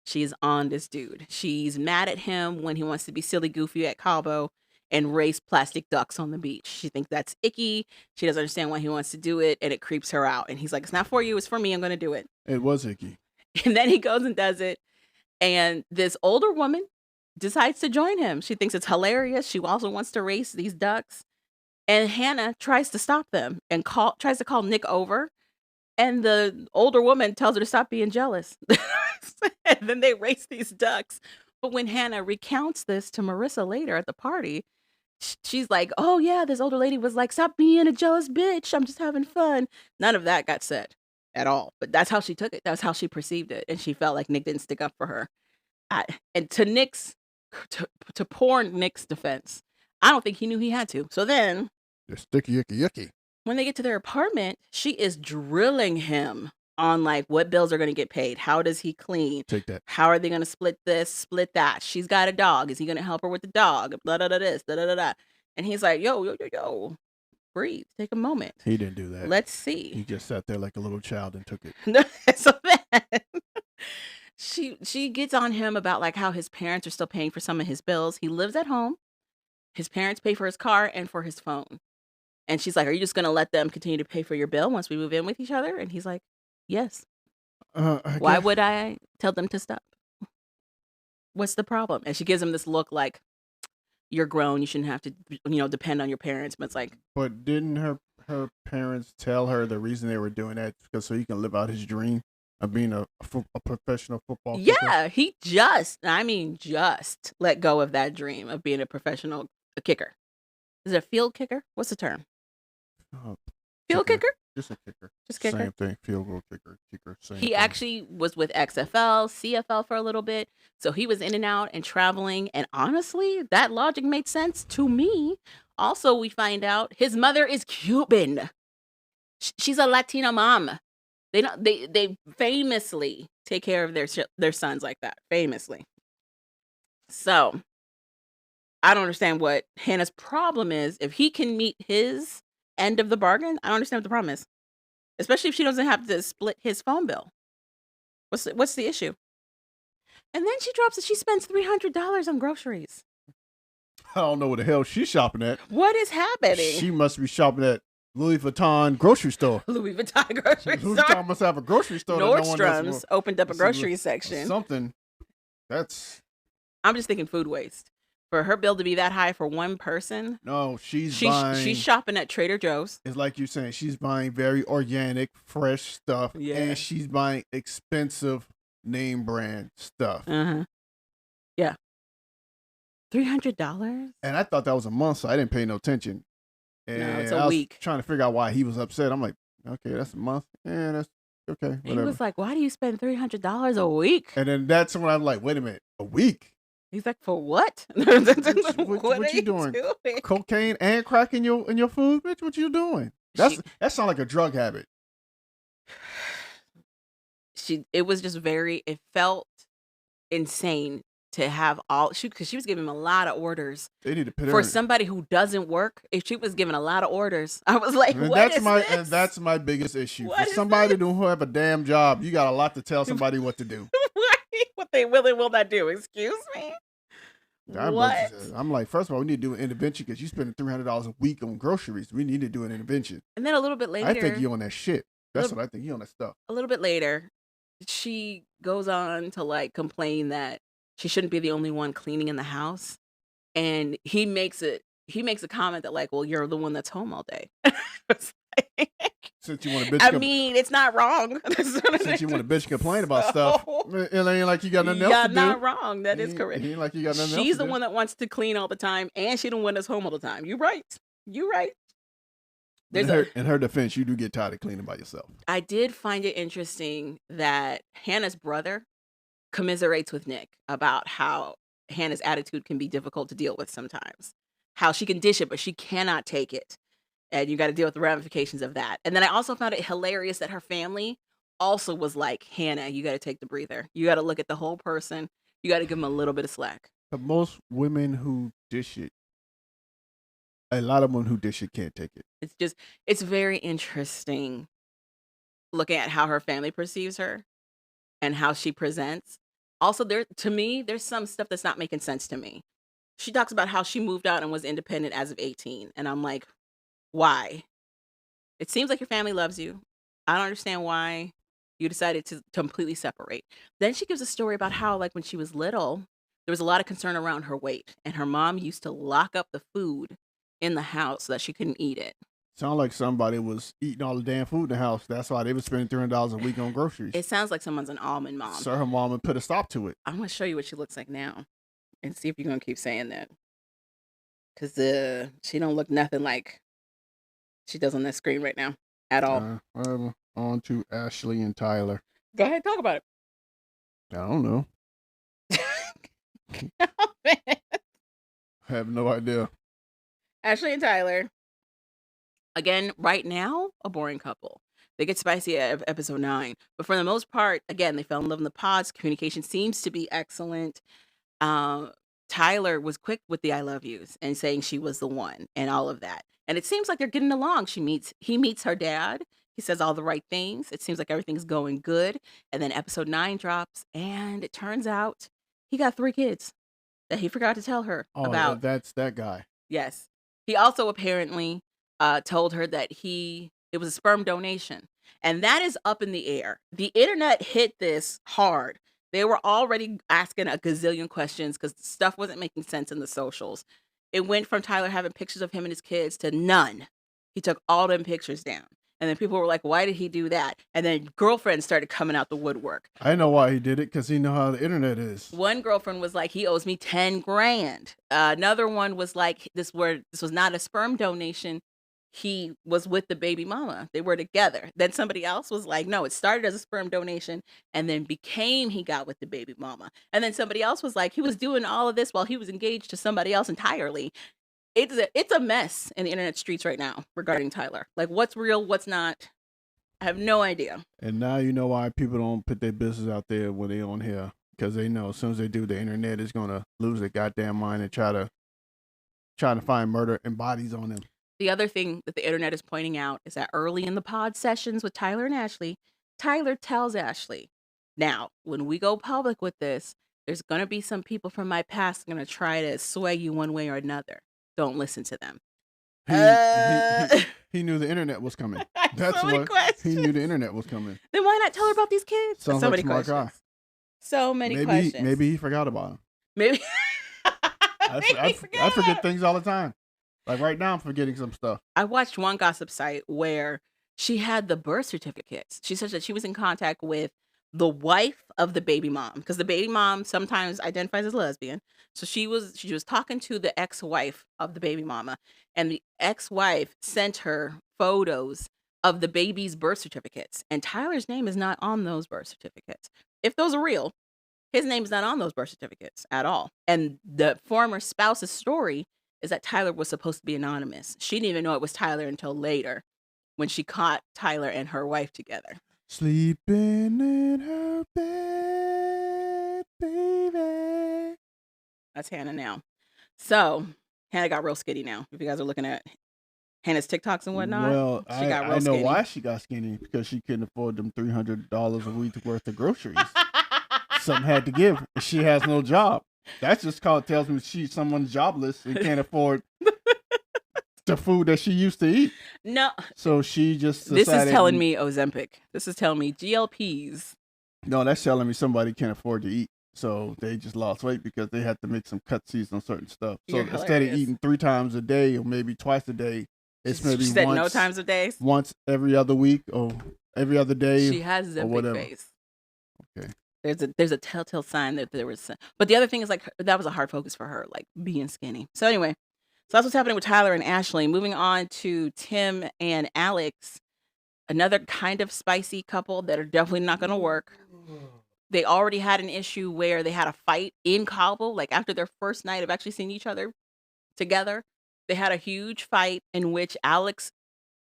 She's on this dude. She's mad at him when he wants to be silly goofy at Cabo and race plastic ducks on the beach. She thinks that's icky. She doesn't understand why he wants to do it, and it creeps her out. And he's like, it's not for you, it's for me. I'm going to do it. It was icky. And then he goes and does it. And this older woman decides to join him. She thinks it's hilarious. She also wants to race these ducks. And Hannah tries to stop them and tries to call Nick over. And the older woman tells her to stop being jealous. And then they race these ducks. But when Hannah recounts this to Marissa later at the party, she's like, oh yeah, this older lady was like, stop being a jealous bitch. I'm just having fun. None of that got said at all. But that's how she took it. That's how she perceived it. And she felt like Nick didn't stick up for her. And to poor Nick's defense, I don't think he knew he had to. So then, the sticky icky yucky. When they get to their apartment, she is drilling him on like what bills are going to get paid. How does he clean? Take that. How are they going to split this, split that? She's got a dog. Is he going to help her with the dog? Blah, blah, blah, this, blah, blah, blah, blah. And he's like, yo. Breathe. Take a moment. He didn't do that. Let's see. He just sat there like a little child and took it. So then she gets on him about like how his parents are still paying for some of his bills. He lives at home. His parents pay for his car and for his phone. And she's like, "Are you just gonna let them continue to pay for your bill once we move in with each other?" And he's like, "Yes. I Why guess, would I tell them to stop? What's the problem?" And she gives him this look like, "You're grown. You shouldn't have to, depend on your parents." But it's like, but didn't her parents tell her the reason they were doing that because so he can live out his dream of being a professional football kicker? yeah, he just let go of that dream of being a professional kicker. Is it a field kicker? What's the term? Oh, Field kicker? Just a kicker. Just kicker. Same thing. Field goal kicker. Same He thing. actually was with XFL, CFL for a little bit. So he was in and out and traveling. And honestly, that logic made sense to me. Also, we find out his mother is Cuban. She's a Latina mom. They famously take care of their sons like that. Famously. So I don't understand what Hannah's problem is. If he can meet his end of the bargain, I don't understand what the problem is. Especially if she doesn't have to split his phone bill. What's the issue? And then she drops that she spends $300 on groceries. I don't know what the hell she's shopping at. What is happening? She must be shopping at Louis Vuitton grocery store. Louis Vuitton grocery Louis store. Vuitton must have a grocery store. that no one else Nordstrom's will- opened up a grocery section. Something. That's I'm just thinking food waste. For her bill to be that high for one person, no. She's buying. she's shopping at Trader Joe's. It's like you're saying. She's buying very organic, fresh stuff, Yeah. and she's buying expensive name brand stuff. Yeah. $300? And I thought that was a month, so I didn't pay no attention. And No, it's I a was week. trying to figure out why he was upset. I'm like, okay, that's a month. Yeah, that's okay. He Whatever. was like, "Why do you spend $300 a week?" And then that's when I'm like, wait a minute, a week? He's like, "For what? What are you doing? Cocaine and crack in your food, bitch? What you doing? That sounds like a drug habit. It was just it felt insane to have because she was giving him a lot of orders. They need to put her For in. somebody who doesn't work. If she was giving a lot of orders, I was like, And what is this? And that's my biggest issue. What For is somebody who have a damn job, you got a lot to tell somebody what to do. What they will and will not do. Excuse me? What? I'm like, first of all, we need to do an intervention because you spending $300 a week on groceries. We need to do an intervention. And then a little bit later. I think you on that shit. That's what I think. You on that stuff. A little bit later, she goes on to like complain that she shouldn't be the only one cleaning in the house. And he makes a comment that like, well, you're the one that's home all day. It's like- Since you want a bitch, mean, it's not wrong. since you want a bitch complain about stuff, it ain't like you got nothing else to do. Not wrong. That is correct. It ain't like you got nothing else She's to the do. one that wants to clean all the time, and she the one that's home all the time. You right. In her defense, you do get tired of cleaning by yourself. I did find it interesting that Hannah's brother commiserates with Nick about how Hannah's attitude can be difficult to deal with sometimes. How she can dish it, but she cannot take it. And you got to deal with the ramifications of that. And then I also found it hilarious that her family also was like, Hannah, you got to take the breather. You got to look at the whole person. You got to give them a little bit of slack. But most women who dish it, a lot of women who dish it can't take it. It's very interesting looking at how her family perceives her and how she presents. Also, to me, there's some stuff that's not making sense to me. She talks about how she moved out and was independent as of 18. And I'm like, why? It seems like your family loves you. I don't understand why you decided to completely separate. Then she gives a story about how, like, when she was little, there was a lot of concern around her weight. And her mom used to lock up the food in the house so that she couldn't eat it. Sound like somebody was eating all the damn food in the house. That's why they were spending $300 a week on groceries. It sounds like someone's an almond mom. So her mom would put a stop to it. I'm going to show you what she looks like now and see if you're going to keep saying that. Because she don't look nothing like she does on that screen right now at all. Whatever. On to Ashley and Tyler. Go ahead, talk about I don't know. it. I have no idea. Ashley and Tyler, again, right now, a boring couple. They get spicy at episode 9. But for the most part, again, they fell in love in the pods. Communication seems to be excellent. Tyler was quick with the I love yous and saying she was the one and all of that. And it seems like they're getting along. He meets her dad. He says all the right things. It seems like everything's going good. And then episode 9 drops. And it turns out he got 3 kids that he forgot to tell her about. That's that guy. Yes. He also apparently told her that it was a sperm donation. And that is up in the air. The internet hit this hard. They were already asking a gazillion questions because stuff wasn't making sense in the socials. It went from Tyler having pictures of him and his kids to none. He took all them pictures down. And then people were like, why did he do that? And then girlfriends started coming out the woodwork. I know why he did it, because he know how the internet is. One girlfriend was like, he owes me 10 grand. Another one was like, this was not a sperm donation. He was with the baby mama. They were together. Then somebody else was like, no, it started as a sperm donation and then became he got with the baby mama. And then somebody else was like, he was doing all of this while he was engaged to somebody else entirely. It's a mess in the internet streets right now regarding Tyler. Like, what's real, what's not. I have no idea. And now you know why people don't put their business out there when they on here, because they know as soon as they do, the internet is gonna lose their goddamn mind and try to find murder and bodies on them. The other thing that the internet is pointing out is that early in the pod sessions with Tyler and Ashley, Tyler tells Ashley, now, when we go public with this, there's going to be some people from my past going to try to sway you one way or another. Don't listen to them. He knew the internet was coming. That's so many what questions. he knew the internet was coming. Then why not tell her about these kids? Sounds so like many a smart questions. guy. So many questions. Maybe he forgot about him. Maybe. I forget things all the time. Like right now, I'm forgetting some stuff. I watched one gossip site where she had the birth certificates. She said that she was in contact with the wife of the baby mom, because the baby mom sometimes identifies as lesbian. So she was talking to the ex-wife of the baby mama, and the ex-wife sent her photos of the baby's birth certificates, and Tyler's name is not on those birth certificates. If those are real, his name is not on those birth certificates at all. And the former spouse's story is that Tyler was supposed to be anonymous. She didn't even know it was Tyler until later, when she caught Tyler and her wife together. Sleeping in her bed, baby. That's Hannah now. So Hannah got real skinny now. If you guys are looking at Hannah's TikToks and whatnot, Well, she got real I know skinny. why she got skinny, because she couldn't afford them $300 a week worth of groceries. Something had to give. She has no job. That's just tells me someone's jobless and can't afford the food that she used to eat. No. So she just This is decided, telling me Ozempic. This is telling me GLPs. No, that's telling me somebody can't afford to eat. So they just lost weight because they had to make some cutsies on certain stuff. So You're instead of hilarious. eating 3 times a day or maybe twice a day, it's maybe She said once, no times a day. once every other week or every other day. She has or Ozempic whatever. face. Okay. There's a telltale sign that there was. But the other thing is, like, that was a hard focus for her, like being skinny. So anyway, so that's what's happening with Tyler and Ashley. Moving on to Tim and Alex, another kind of spicy couple that are definitely not going to work. They already had an issue where they had a fight in Cabo, like after their first night of actually seeing each other together. They had a huge fight in which Alex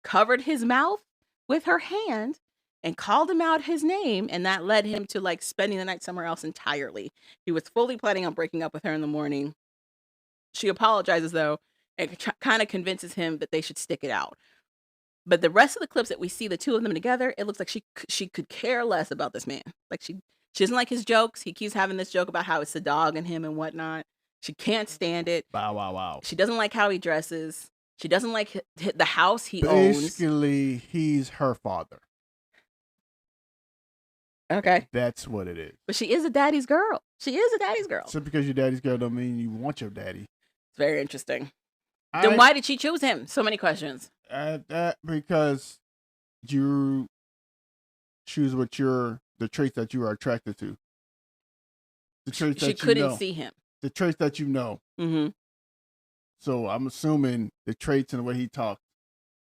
covered his mouth with her hand and called him out his name, and that led him to like spending the night somewhere else entirely. He was fully planning on breaking up with her in the morning. She apologizes though, and kind of convinces him that they should stick it out. But the rest of the clips that we see the two of them together, it looks like she could care less about this man. Like she doesn't like his jokes. He keeps having this joke about how it's the dog and him and whatnot. She can't stand it. Wow. She doesn't like how he dresses. She doesn't like the house he owns. Basically, he's her father. Okay. That's what it is. But she is a daddy's girl. She is a daddy's girl. So because your daddy's girl don't mean you want your daddy. It's very interesting. Then why did she choose him? So many questions. Because you choose the traits that you are attracted to. The traits She that couldn't you know. see him. The traits that you know. Mm-hmm. So I'm assuming the traits and the way he talks.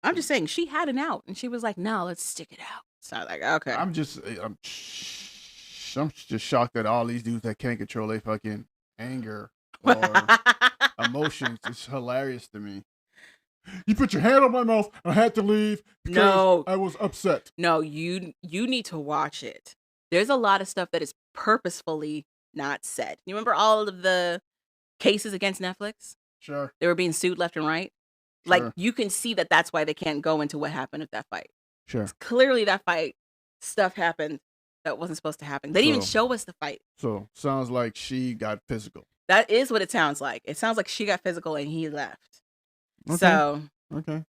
I'm just saying she had an out, and she was like, "No, let's stick it out." So I'm like, okay. I'm just shocked that all these dudes that can't control their fucking anger or emotions is hilarious to me. You put your hand on my mouth. I had to leave because I was upset. No, you need to watch it. There's a lot of stuff that is purposefully not said. You remember all of the cases against Netflix? Sure. They were being sued left and right. Sure. Like, you can see that that's why they can't go into what happened at that fight. Sure. Clearly, that fight, stuff happened that wasn't supposed to happen. They didn't even show us the fight. So, sounds like she got physical. That is what it sounds like. It sounds like she got physical and he left. Okay. So, okay.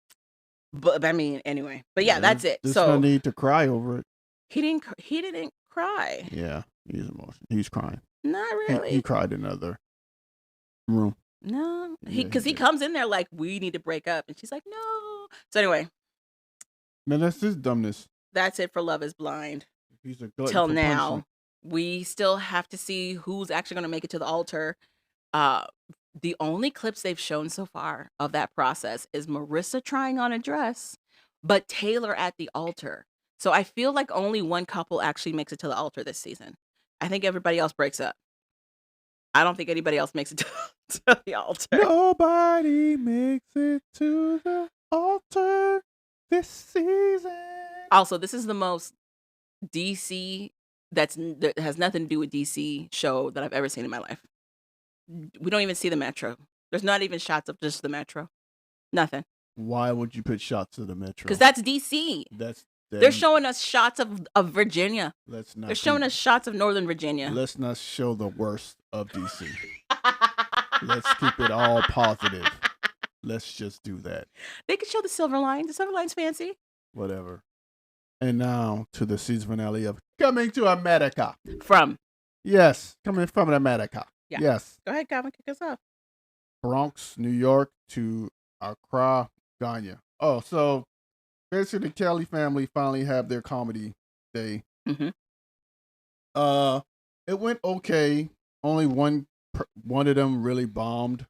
But I mean, anyway. But yeah, that's it. There's no So need to cry over it. he didn't cry. Yeah, he's emotional. He's crying. Not He really. cried in another room. No. Yeah, Because he did. comes in there like, we need to break up. And she's like, no. So anyway, Man, that's his dumbness. that's it for Love is Blind. He's a glutton Till for now. punishment. We still have to see who's actually going to make it to the altar. The only clips they've shown so far of that process is Marissa trying on a dress, but Taylor at the altar. So I feel like only one couple actually makes it to the altar this season. I think everybody else breaks up. I don't think anybody else makes it to the altar. Nobody makes it to the altar this season. Also, this is the most DC that has nothing to do with DC show that I've ever seen in my life. We don't even see the metro. There's not even shots of just the metro. Nothing. Why would you put shots of the metro? Because that's DC. They're showing us shots of Virginia. They're showing us shots of Northern Virginia. Let's not show the worst of DC. Let's keep it all positive. Let's just do that. They could show the Silver Line. The Silver Line's fancy. Whatever. And now to the season finale of Coming to America. Yes, coming from America. Yeah. Yes. Go ahead, Calvin, kick us off. Bronx, New York to Accra, Ghana. Oh, so basically the Kelly family finally have their comedy day. Mm-hmm. It went okay. Only one of them really bombed.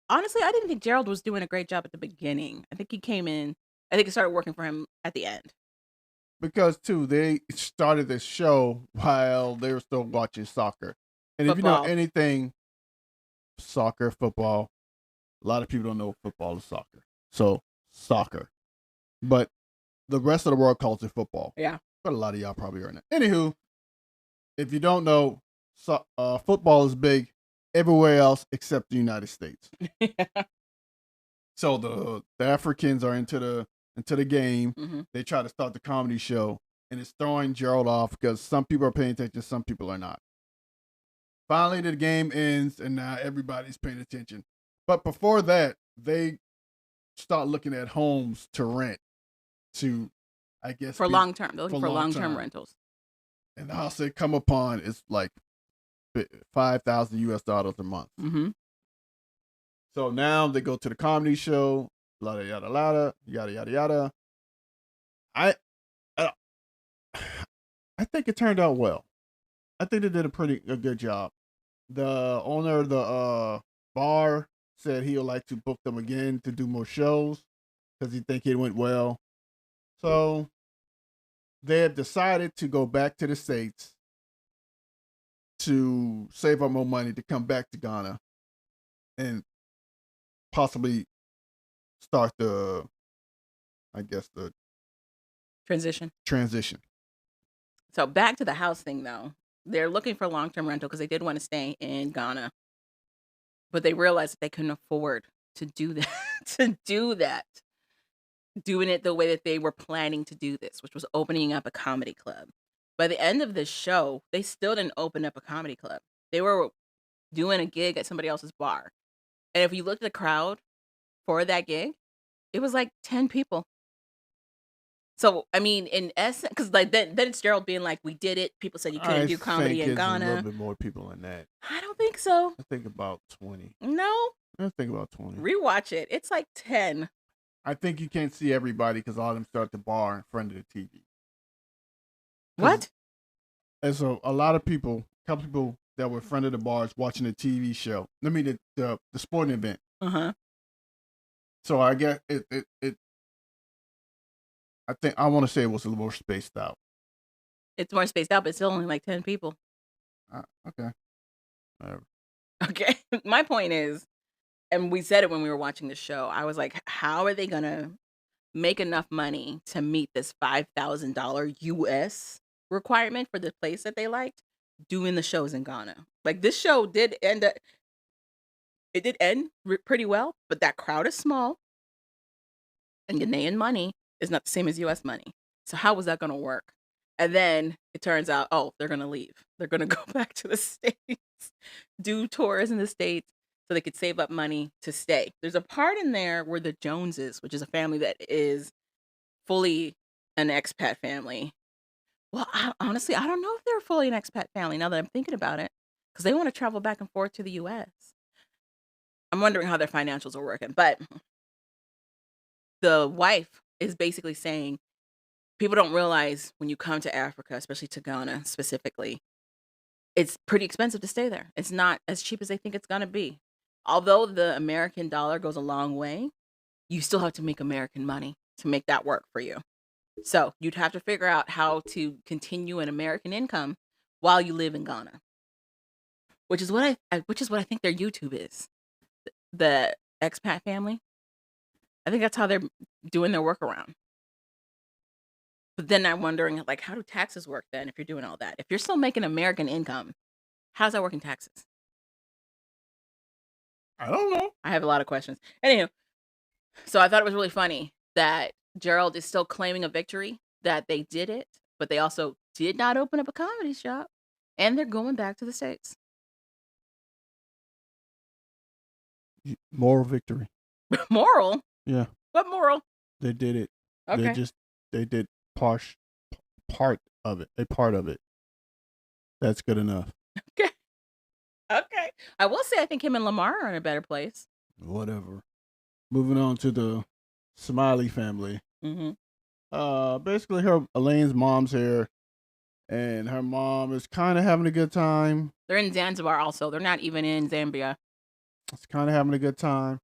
Honestly, I didn't think Gerald was doing a great job at the beginning. I think he came in. I think it started working for him at the end. Because, too, they started this show while they were still watching soccer. And Football. if you know anything, soccer, football, a lot of people don't know football is soccer. So, soccer. But the rest of the world calls it football. Yeah. But a lot of y'all probably are not. Anywho, if you don't know, football is big everywhere else except the United States. So the Africans are into the game. Mm-hmm. They try to start the comedy show, and it's throwing Gerald off because some people are paying attention, some people are not. Finally, the game ends, and now everybody's paying attention. But before that, they start looking at homes to rent to, I guess, for long term. They're looking for long-term rentals. And the house they come upon is like $5,000 a month. Mm-hmm. So now they go to the comedy show, yada yada yada yada yada yada. I think it turned out well. I think they did a good job. The owner of the bar said he would like to book them again to do more shows because he think it went well. So they have decided to go back to the States to save up more money to come back to Ghana and possibly start the transition. So back to the house thing, though. They're looking for long-term rental because they did want to stay in Ghana, but they realized that they couldn't afford to do that. Doing it the way that they were planning to do this, which was opening up a comedy club. By the end of this show, they still didn't open up a comedy club. They were doing a gig at somebody else's bar. And if you looked at the crowd for that gig, it was like 10 people. So, I mean, in essence, because like then it's Gerald being like, we did it. People said you couldn't do comedy in Ghana. A little bit more people than that. I don't think so. I think about 20. No. I think about 20. Rewatch it. It's like 10. I think you can't see everybody because all of them start at the bar in front of the TV. What? And so a lot of people, a couple people that were in front of the bars watching the TV show. I mean, the sporting event. Uh-huh. So I guess I want to say it was a little more spaced out. It's more spaced out, but it's still only like 10 people. Okay. Whatever. Okay. My point is, and we said it when we were watching the show, I was like, how are they going to make enough money to meet this $5,000 US requirement for the place that they liked doing the shows in Ghana? Like, this show did end pretty well, but that crowd is small and Ghanaian money is not the same as US money. So how was that going to work? And then it turns out, they're going to leave. They're going to go back to the States, do tours in the States. so they could save up money to stay. There's a part in there where the Joneses, which is a family that is fully an expat family. Well, honestly, I don't know if they're fully an expat family now that I'm thinking about it, because they want to travel back and forth to the U.S. I'm wondering how their financials are working. But the wife is basically saying people don't realize when you come to Africa, especially to Ghana specifically, it's pretty expensive to stay there. It's not as cheap as they think it's going to be. Although the American dollar goes a long way, you still have to make American money to make that work for you. So you'd have to figure out how to continue an American income while you live in Ghana, which is what I think their YouTube is. The expat family. I think that's how they're doing their workaround. But then I'm wondering, like, how do taxes work then if you're doing all that? If you're still making American income, how does that work in taxes? I don't know. I have a lot of questions. Anywho, so I thought it was really funny that Gerald is still claiming a victory that they did it, but they also did not open up a comedy shop, and they're going back to the States. Moral victory. Moral? Yeah. What moral? They did it. Okay. They did part of it. A part of it. That's good enough. Okay. Okay. I will say I think him and Lamar are in a better place. Whatever. Moving on to the Smiley family. Mm-hmm. Basically Elaine's mom's here, and her mom is kind of having a good time. They're in Zanzibar also. They're not even in Zambia. It's kind of having a good time.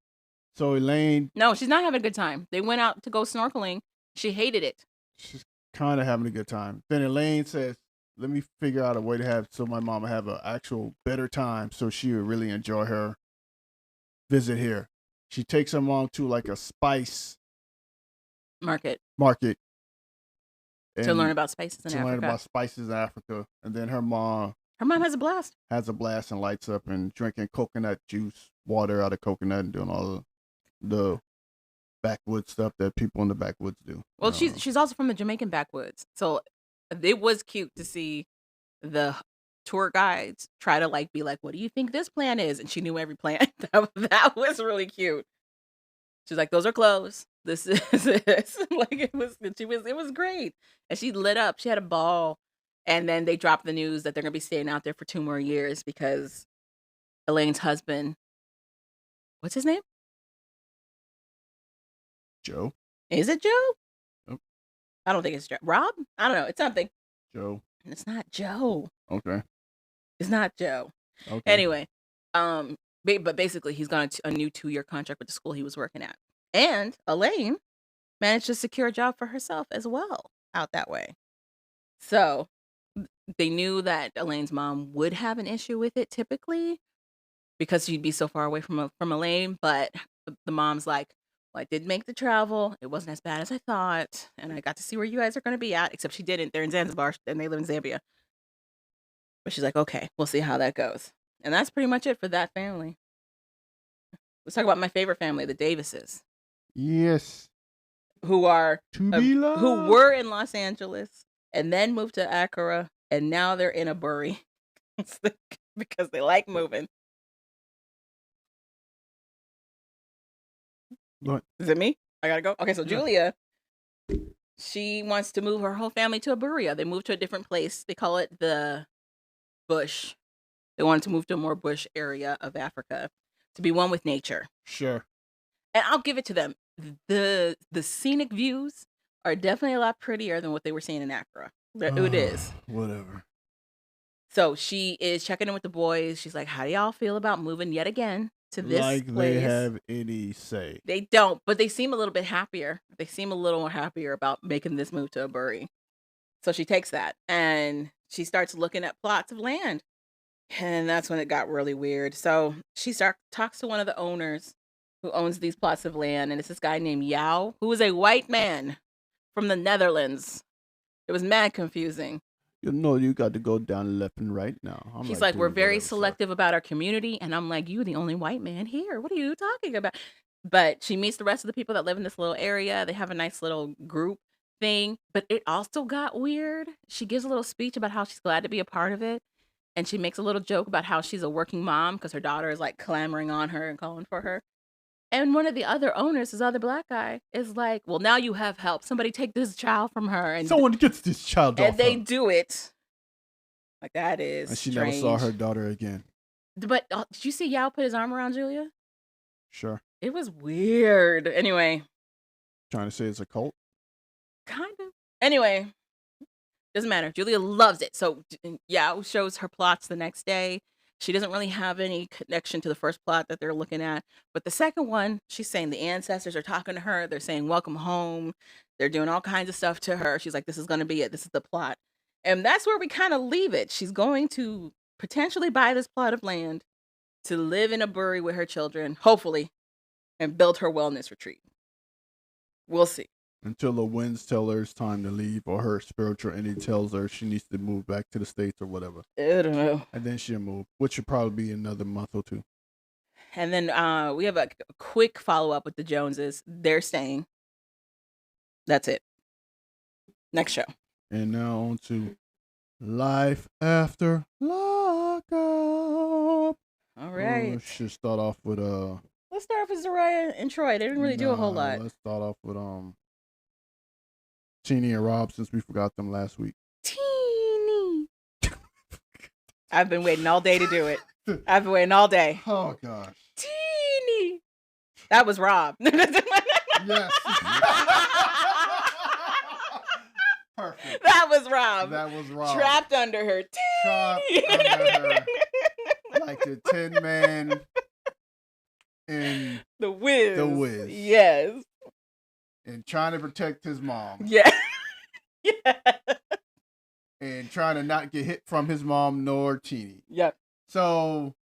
So Elaine... No, she's not having a good time. They went out to go snorkeling. She hated it. She's kind of having a good time. Then Elaine says, let me figure out a way to have so my mom will have an actual better time so she would really enjoy her visit here. She takes her mom to like a spice market to learn about spices in Africa. Learn about spices in Africa. And then her mom has a blast. Has a blast and lights up and drinking coconut juice, water out of coconut, and doing all the backwoods stuff that people in the backwoods do. Well, she's also from the Jamaican backwoods. So it was cute to see the tour guides try to be like, what do you think this plant is? And she knew every plant. That was really cute. She's like, those are cloves. This is this. It was great. And she lit up. She had a ball. And then they dropped the news that they're going to be staying out there for 2 more years because Elaine's husband, what's his name? Joe. Is it Joe? Nope. I don't think it's Joe. Rob? I don't know. It's something. Joe. It's not Joe. Okay. It's not Joe. Okay. Anyway, but basically he's got a new 2-year contract with the school he was working at. And Elaine managed to secure a job for herself as well out that way. So they knew that Elaine's mom would have an issue with it typically because she'd be so far away from Elaine. But the mom's like, well, I did make the travel. It wasn't as bad as I thought. And I got to see where you guys are going to be at, except she didn't. They're in Zanzibar and they live in Zambia. But she's like, okay, we'll see how that goes. And that's pretty much it for that family. Let's talk about my favorite family, the Davises. Yes. Who are who were in Los Angeles and then moved to Accra, and now they're in a bury because they like moving. What? Is it me? I gotta go. Okay, so Julia, she wants to move her whole family to Aburia. They moved to a different place. They call it the bush. They wanted to move to a more bush area of Africa to be one with nature. Sure. And I'll give it to them. The scenic views are definitely a lot prettier than what they were seeing in Accra. It is. Whatever. So she is checking in with the boys. She's like, how do y'all feel about moving yet again to this place? They have any say. They don't, but they seem a little bit happier. They seem a little more happier about making this move to Abury. So she takes that and she starts looking at plots of land. And that's when it got really weird. So she talks to one of the owners who owns these plots of land. And it's this guy named Yao, who is a white man from the Netherlands. It was mad confusing. You got to go down left and right now. He's like, we're very selective about our community. And I'm like, you the only white man here. What are you talking about? But she meets the rest of the people that live in this little area. They have a nice little group thing. But it also got weird. She gives a little speech about how she's glad to be a part of it. and she makes a little joke about how she's a working mom because her daughter is like clamoring on her and calling for her. And one of the other owners, this other black guy, is like, well, now you have help. Somebody take this child from her. And Someone gets this child off and they her. do it. Like, that is And she strange. never saw her daughter again. But did you see Yao put his arm around Julia? Sure. It was weird. Anyway. Trying to say it's a cult? Kind of. Anyway. Doesn't matter. Julia loves it. So Yao shows her plots the next day. She doesn't really have any connection to the first plot that they're looking at. But the second one, she's saying the ancestors are talking to her. They're saying, welcome home. They're doing all kinds of stuff to her. She's like, this is going to be it. This is the plot. And that's where we kind of leave it. She's going to potentially buy this plot of land to live in a bury with her children, hopefully, and build her wellness retreat. We'll see. Until the winds tell her it's time to leave, or her spiritual entity tells her she needs to move back to the States or whatever. I don't know. And then she'll move, which should probably be another month or two. And then we have a quick follow-up with the Joneses. They're staying. That's it. Next show. And now on to Life After Lockup. All right. Let's just start off with Let's start off with Zariah and Troy. They didn't really do a whole lot. Let's start off with Teenie and Rob, since we forgot them last week. Teenie. I've been waiting all day to do it. I've been waiting all day. Oh gosh. Teenie. That was Rob. Yes. Perfect. That was Rob. That was Rob. Trapped under her. Trapped under her. Like the Tin Man in The Wiz. The Wiz. Yes. And trying to protect his mom. Yeah. Yeah. And trying to not get hit from his mom nor Teenie. Yep. So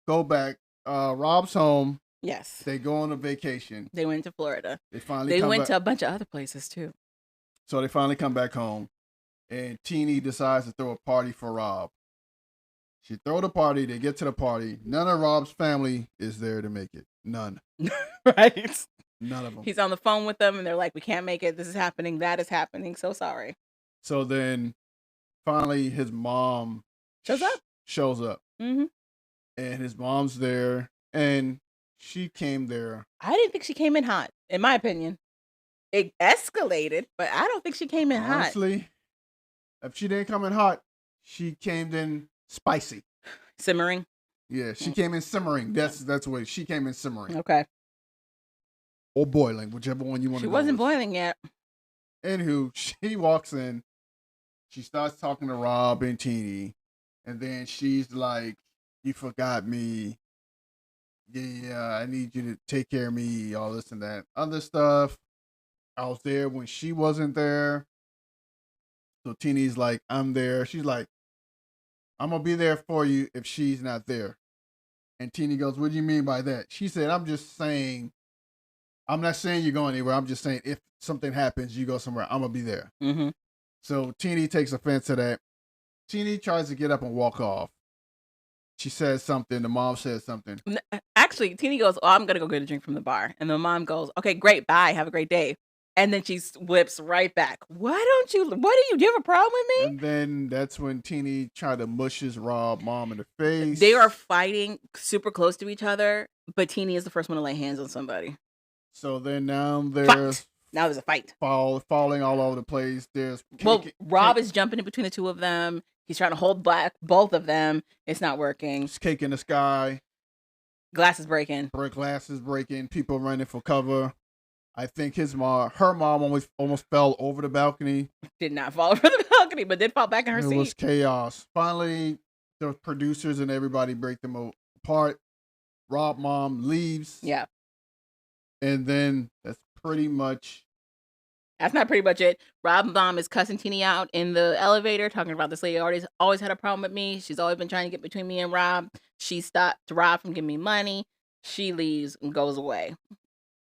go back. Rob's home. Yes. They go on a vacation. They went to Florida. They went to a bunch of other places too. So they finally come back home. And Teenie decides to throw a party for Rob. She throw the party. They get to the party. None of Rob's family is there to make it. None. Right. None of them. He's on the phone with them, and they're like, we can't make it. This is happening. That is happening. So sorry. So then, finally, his mom Shows up. Mm-hmm. And his mom's there. And she came there. I didn't think she came in hot, in my opinion. It escalated, but I don't think she came in hot. Honestly, if she didn't come in hot, she came in spicy. Simmering. Yeah, she came in simmering. That's the way she came in simmering. Okay. Or boiling, whichever one you want to She go wasn't with. boiling yet. Anywho, she walks in. She starts talking to Rob and Teenie. And then she's like, you forgot me. Yeah, I need you to take care of me. All this and that. Other stuff. I was there when she wasn't there. So Teenie's like, I'm there. She's like, I'm going to be there for you if she's not there. And Teenie goes, what do you mean by that? She said, I'm just saying, I'm not saying you're going anywhere. I'm just saying if something happens, you go somewhere, I'm going to be there. Mm-hmm. So Teenie takes offense to that. Teenie tries to get up and walk off. She says something. The mom says something. Actually, Teenie goes, oh, I'm going to go get a drink from the bar. And the mom goes, okay, great. Bye. Have a great day. And then she whips right back. Do you have a problem with me? And then that's when Teenie tried to mushes Rob mom in the face. They are fighting super close to each other, but Teenie is the first one to lay hands on somebody. So then now Now there's a fight. Falling all over the place. There's Rob is jumping in between the two of them. He's trying to hold back both of them. It's not working. It's cake in the sky. Glass is breaking. Glass is breaking. People running for cover. I think her mom almost fell over the balcony. Did not fall over the balcony, but did fall back in her seat. It was chaos. Finally, the producers and everybody break them apart. Rob mom leaves. Yeah. And then that's not pretty much it. Rob's mom is cussing Teenie out in the elevator, talking about this lady always had a problem with me. She's always been trying to get between me and Rob. She stopped Rob from giving me money. She leaves and goes away.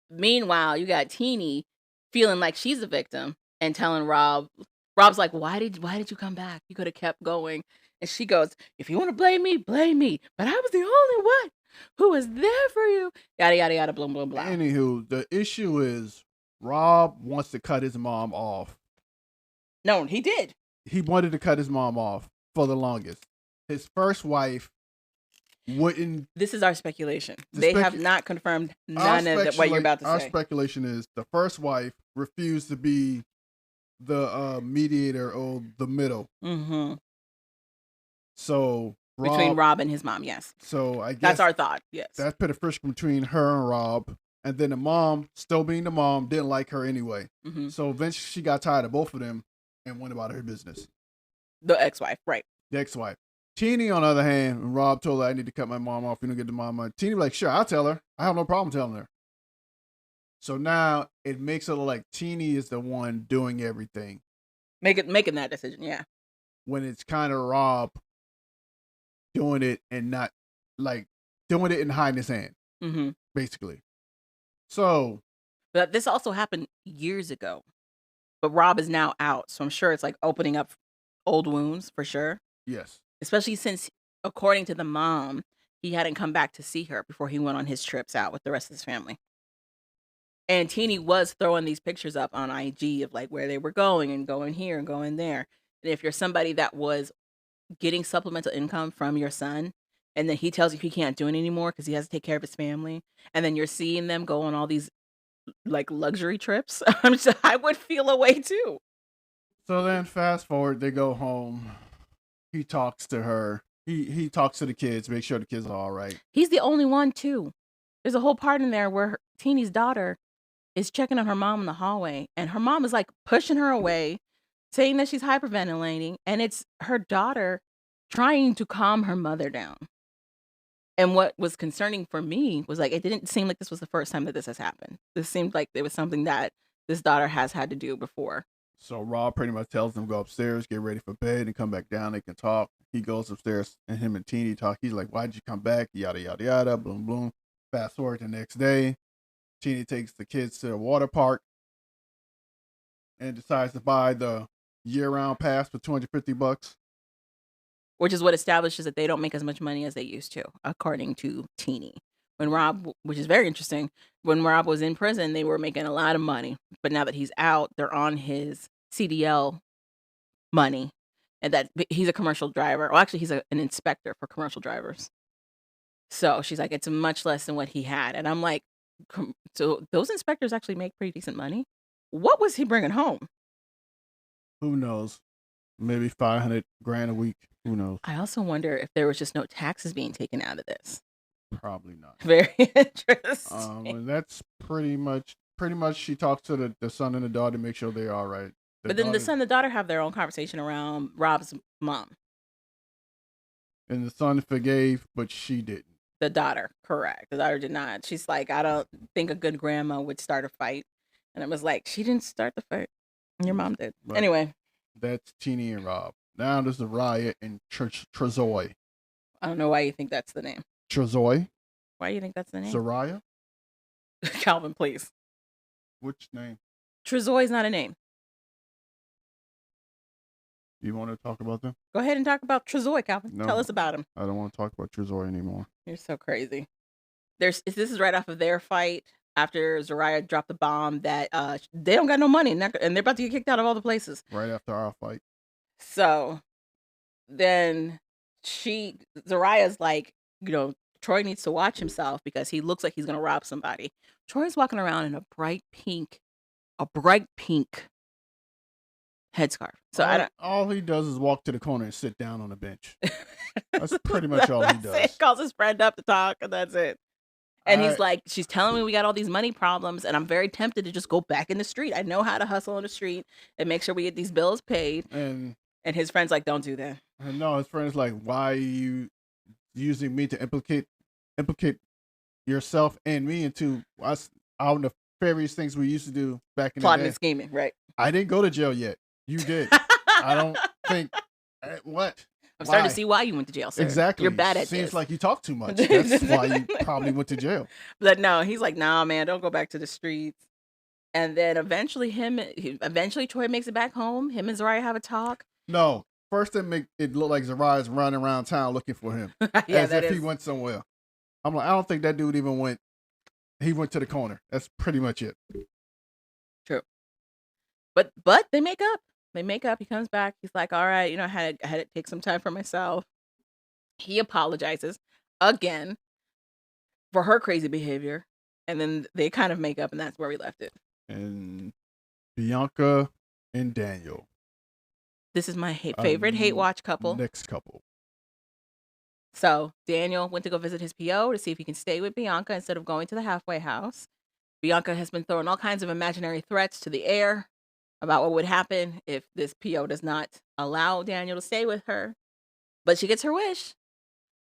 Meanwhile, you got Teenie feeling like she's a victim and telling Rob's like, why did you come back? You could have kept going. And she goes, if you want to blame me, blame me. But I was the only one who was there for you. Yada, yada, yada, blah, blah, blah. Anywho, the issue is Rob wants to cut his mom off. No, he did. He wanted to cut his mom off for the longest. his first wife wouldn't. This is our speculation. They have not confirmed none of what you're about to Our say. speculation is the first wife refused to be the mediator or the middle. Mm-hmm. So between Rob and his mom, yes. So I guess that's our thought. Yes, that's put a friction between her and Rob, and then the mom, still being the mom, didn't like her anyway. Mm-hmm. So eventually, she got tired of both of them and went about her business. The ex-wife, right? The ex-wife. Teenie, on the other hand, when Rob told her, I need to cut my mom off, you don't get the mom money. Teenie was like, sure, I'll tell her. I have no problem telling her. So now it makes it look like Teenie is the one doing everything. Making that decision, yeah. When it's kind of Rob doing it and not, like, doing it and hiding his hand, basically. So. But this also happened years ago. But Rob is now out, so I'm sure it's like opening up old wounds for sure. Yes. Especially since, according to the mom, he hadn't come back to see her before he went on his trips out with the rest of his family. And Teenie was throwing these pictures up on IG of like where they were going and going here and going there. And if you're somebody that was getting supplemental income from your son, and then he tells you he can't do it anymore because he has to take care of his family, and then you're seeing them go on all these like luxury trips, I would feel a way too. So then fast forward, they go home. He talks to her. He talks to the kids, make sure the kids are all right. He's the only one too. There's a whole part in there where Teenie's daughter is checking on her mom in the hallway, and her mom is like pushing her away, saying that she's hyperventilating, and it's her daughter trying to calm her mother down. And what was concerning for me was like, it didn't seem like this was the first time that this has happened. This seemed like it was something that this daughter has had to do before. So Rob pretty much tells them go upstairs, get ready for bed, and come back down. They can talk. He goes upstairs, and him and Teenie talk. He's like, why'd you come back? Yada, yada, yada, boom, boom. Fast forward the next day. Teenie takes the kids to the water park and decides to buy the year-round pass for $250. Which is what establishes that they don't make as much money as they used to, according to Teenie. When Rob, which is very interesting, when Rob was in prison, they were making a lot of money. But now that he's out, they're on his CDL money. And that he's a commercial driver. Well, actually, he's an inspector for commercial drivers. So she's like, it's much less than what he had. And I'm like, so those inspectors actually make pretty decent money? What was he bringing home? Who knows? Maybe $500,000 a week. Who knows? I also wonder if there was just no taxes being taken out of this. Probably not. Very interesting. And that's pretty much she talks to the son and the daughter to make sure they're all right. But then the son and the daughter have their own conversation around Rob's mom. And the son forgave, but she didn't. The daughter, correct. The daughter did not. She's like, I don't think a good grandma would start a fight. And it was like, she didn't start the fight. Your mom did. Right. Anyway. That's Teenie and Rob. Now there's Zariah and Trezoy. I don't know why you think that's the name. Trezoy? Why do you think that's the name? Zariah? Calvin, please. Which name? Trezoy is not a name. You want to talk about them? Go ahead and talk about Trezoy, Calvin. No, tell us about him. I don't want to talk about Trezoy anymore. You're so crazy. This is right off of their fight after Zariah dropped the bomb that they don't got no money and they're about to get kicked out of all the places. Right after our fight. So then Zariah's like, Troy needs to watch himself because he looks like he's going to rob somebody. Troy's walking around in a bright pink headscarf. So all he does is walk to the corner and sit down on a bench. That's pretty much all he does. He calls his friend up to talk, and that's it. And he's like, she's telling me we got all these money problems, and I'm very tempted to just go back in the street. I know how to hustle on the street and make sure we get these bills paid. And his friend's like, don't do that. No, his friend's like, why are you using me to implicate yourself and me into us all the various things we used to do back in the day? Plotting and scheming, right? I didn't go to jail yet. You did. I don't think. What? I'm starting to see why you went to jail, sir. Exactly. You're bad at Seems this. like you talk too much. That's why you probably went to jail. But no, he's like, nah, man, don't go back to the streets. And then eventually Troy makes it back home. Him and Zariah have a talk. No. First they make it look like Zariah's running around town looking for him. As if he went somewhere. I'm like, I don't think that dude even went. He went to the corner. That's pretty much it. True. But they make up. He comes back. He's like, all right, I had to take some time for myself. He apologizes again for her crazy behavior, and then they kind of make up, and that's where we left it. And Bianca and Daniel. This is my favorite hate watch couple. Next couple. So Daniel went to go visit his PO to see if he can stay with Bianca instead of going to the halfway house. Bianca has been throwing all kinds of imaginary threats to the air about what would happen if this PO does not allow Daniel to stay with her. But she gets her wish.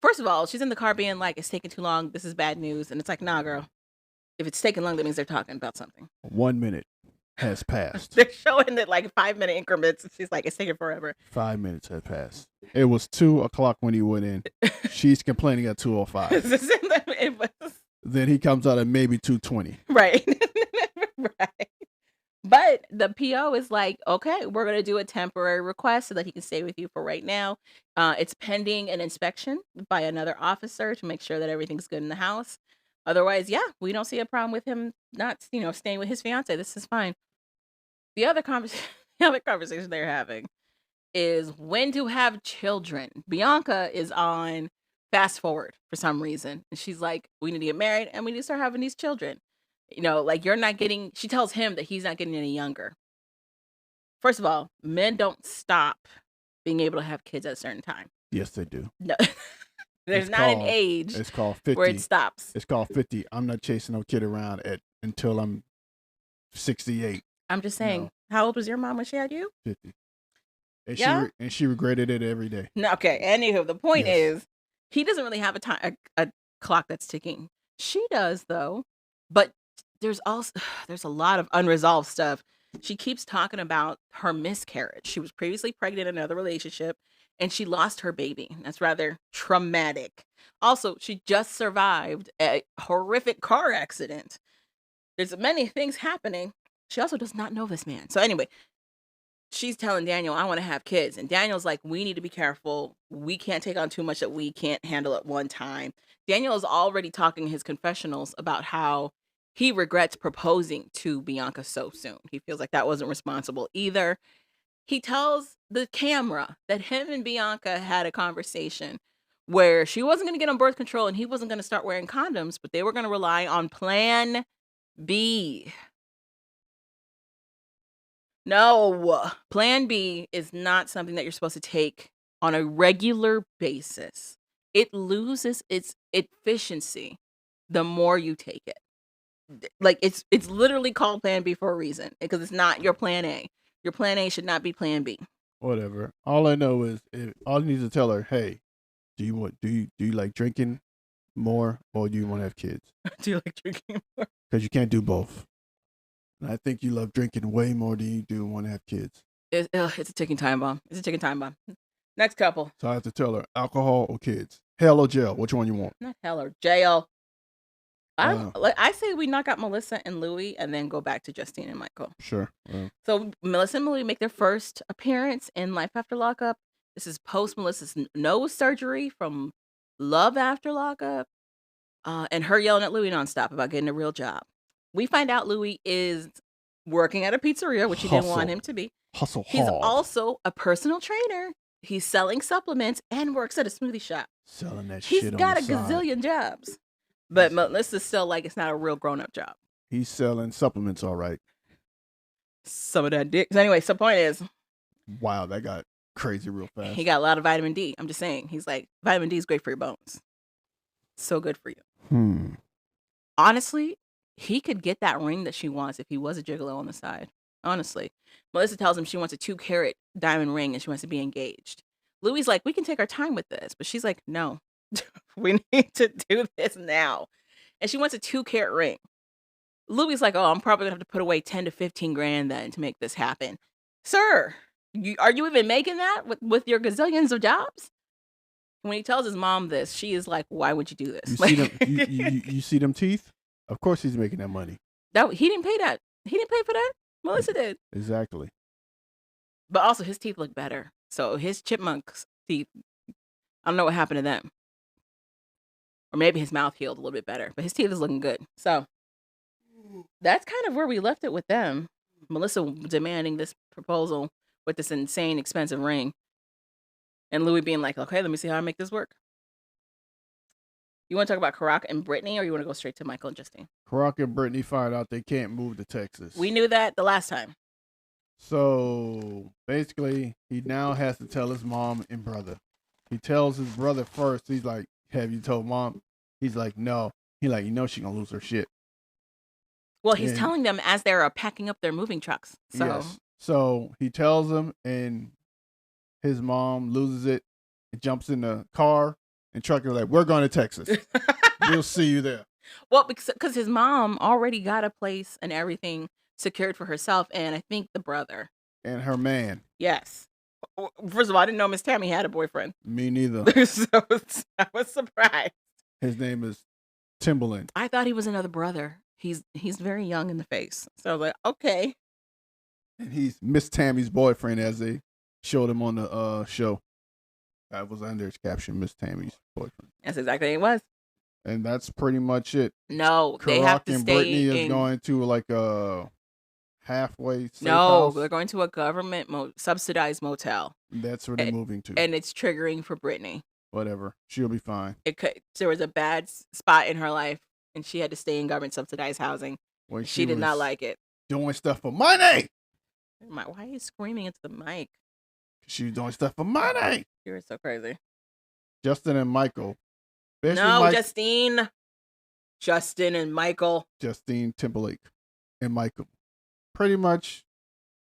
First of all, she's in the car being like, it's taking too long. This is bad news. And it's like, nah, girl. If it's taking long, that means they're talking about something. 1 minute has passed. They're showing it like 5-minute increments. And she's like, it's taking forever. 5 minutes had passed. It was 2:00 when he went in. She's complaining at 2:05. It was... Then he comes out at maybe 2:20. Right. Right. But the PO is like, okay, we're going to do a temporary request so that he can stay with you for right now. It's pending an inspection by another officer to make sure that everything's good in the house. Otherwise, yeah, we don't see a problem with him not, staying with his fiance. This is fine. The other conversation they're having is when to have children. Bianca is on fast forward for some reason. And she's like, we need to get married and we need to start having these children. You're not getting, she tells him that he's not getting any younger. First of all, men don't stop being able to have kids at a certain time. Yes, they do. No, there's not an age It's called 50. where it stops. It's called 50. I'm not chasing no kid around until I'm 68. I'm just saying, how old was your mom when she had you? 50. And Yeah? she regretted it every day. No, okay. Anywho, the point Yes. is, he doesn't really have a clock that's ticking. She does though, but there's a lot of unresolved stuff. She keeps talking about her miscarriage. She was previously pregnant in another relationship, and she lost her baby. That's rather traumatic. Also, she just survived a horrific car accident. There's many things happening. She also does not know this man. So anyway, she's telling Daniel, I want to have kids. And Daniel's like, we need to be careful. We can't take on too much that we can't handle at one time. Daniel is already talking in his confessionals about how he regrets proposing to Bianca so soon. He feels like that wasn't responsible either. He tells the camera that him and Bianca had a conversation where she wasn't going to get on birth control and he wasn't going to start wearing condoms, but they were going to rely on Plan B. No, Plan B is not something that you're supposed to take on a regular basis. It loses its efficiency the more you take it. Like it's literally called Plan B for a reason, because it's not your Plan A. Your Plan A should not be Plan B. Whatever. All I know is, all you need to tell her, hey, do you like drinking more, or do you want to have kids? Do you like drinking more? Because you can't do both. And I think you love drinking way more than you do want to have kids. It's a ticking time bomb. It's a ticking time bomb. Next couple. So I have to tell her, alcohol or kids, hell or jail, which one you want? Not hell or jail. I say we knock out Melissa and Louis and then go back to Justine and Michael. Sure. So Melissa and Louis make their first appearance in Life After Lockup. This is post Melissa's nose surgery from Love After Lockup, and her yelling at Louis nonstop about getting a real job. We find out Louis is working at a pizzeria, which he didn't want him to be. Hustle He's hard. also a personal trainer. He's selling supplements and works at a smoothie shop. Selling that He's shit on got the a side. gazillion jobs. But Melissa's still like, it's not a real grown-up job. He's selling supplements, all right. Some of that dick. Anyway, so point is, Wow, that got crazy real fast. he got a lot of vitamin D. I'm just saying. He's like, vitamin D is great for your bones. So good for you. Honestly, he could get that ring that she wants if he was a gigolo on the side. Honestly. Melissa tells him she wants a 2-carat diamond ring and she wants to be engaged. Louis is like, we can take our time with this. But she's like, no, we need to do this now. And she wants a 2-carat ring. Louis is like, oh, I'm probably going to have to put away 10 to 15 grand then to make this happen. Sir, are you even making that with your gazillions of jobs? When he tells his mom this, she is like, why would you do this? You see them teeth? Of course he's making that money. He didn't pay that. He didn't pay for that. Melissa did. Exactly. But also his teeth look better. So his chipmunk's teeth, I don't know what happened to them. Or maybe his mouth healed a little bit better. But his teeth is looking good. So that's kind of where we left it with them. Melissa demanding this proposal with this insane expensive ring. And Louis being like, okay, let me see how I make this work. You want to talk about Karak and Brittany, or you want to go straight to Michael and Justine? Karak and Brittany find out they can't move to Texas. We knew that the last time. So basically, he now has to tell his mom and brother. He tells his brother first. He's like, "Have you told mom?" He's like, "No." He's like, she's gonna lose her shit. Well, he's telling them as they're packing up their moving trucks. So. Yes. So he tells them, and his mom loses it and jumps in the car, and truck is like, "We're going to Texas. We'll see you there." Well, because his mom already got a place and everything secured for herself, and I think the brother. And her man. Yes. First of all, I didn't know Miss Tammy had a boyfriend. Me neither. So I was surprised. His name is Timberland. I thought he was another brother. He's very young in the face. So I was like, okay. And he's Miss Tammy's boyfriend, as they showed him on the show. That was under his caption, Miss Tammy's boyfriend. That's exactly what it was. And that's pretty much it. No, Karak they have to and stay Brittany is in... going to like a halfway safe No, house. they're going to a government subsidized motel. That's where they're moving to. And it's triggering for Brittany. Whatever. She'll be fine. There was a bad spot in her life, and she had to stay in government subsidized housing. When she did not like it. Doing stuff for money. Why are you screaming into the mic? She was doing stuff for money. You're so crazy. Justin and Michael. No, Justine. Justin and Michael. Justine Timberlake and Michael. Pretty much,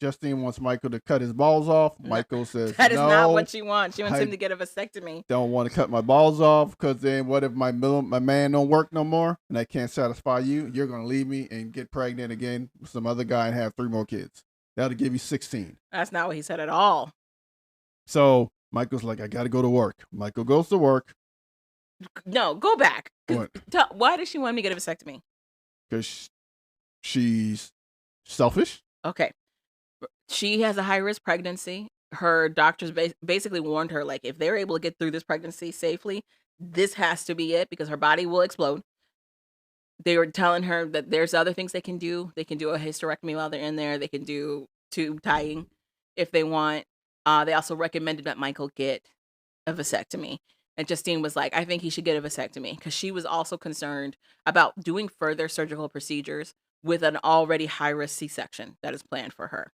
Justine wants Michael to cut his balls off. Michael says, that is no, not what she wants. She wants him to get a vasectomy. Don't want to cut my balls off, because then what if my man don't work no more and I can't satisfy you? You're going to leave me and get pregnant again with some other guy and have 3 more kids. That'll give you 16. That's not what he said at all. So Michael's like, I got to go to work. Michael goes to work. No, go back. What? Why does she want me to get a vasectomy? Because she's selfish. Okay. She has a high-risk pregnancy. Her doctors basically warned her, like, if they're able to get through this pregnancy safely, this has to be it, because her body will explode. They were telling her that there's other things they can do. They can do a hysterectomy while they're in there. They can do tube tying if they want. They also recommended that Michael get a vasectomy. And Justine was like, I think he should get a vasectomy, because she was also concerned about doing further surgical procedures with an already high-risk C-section that is planned for her.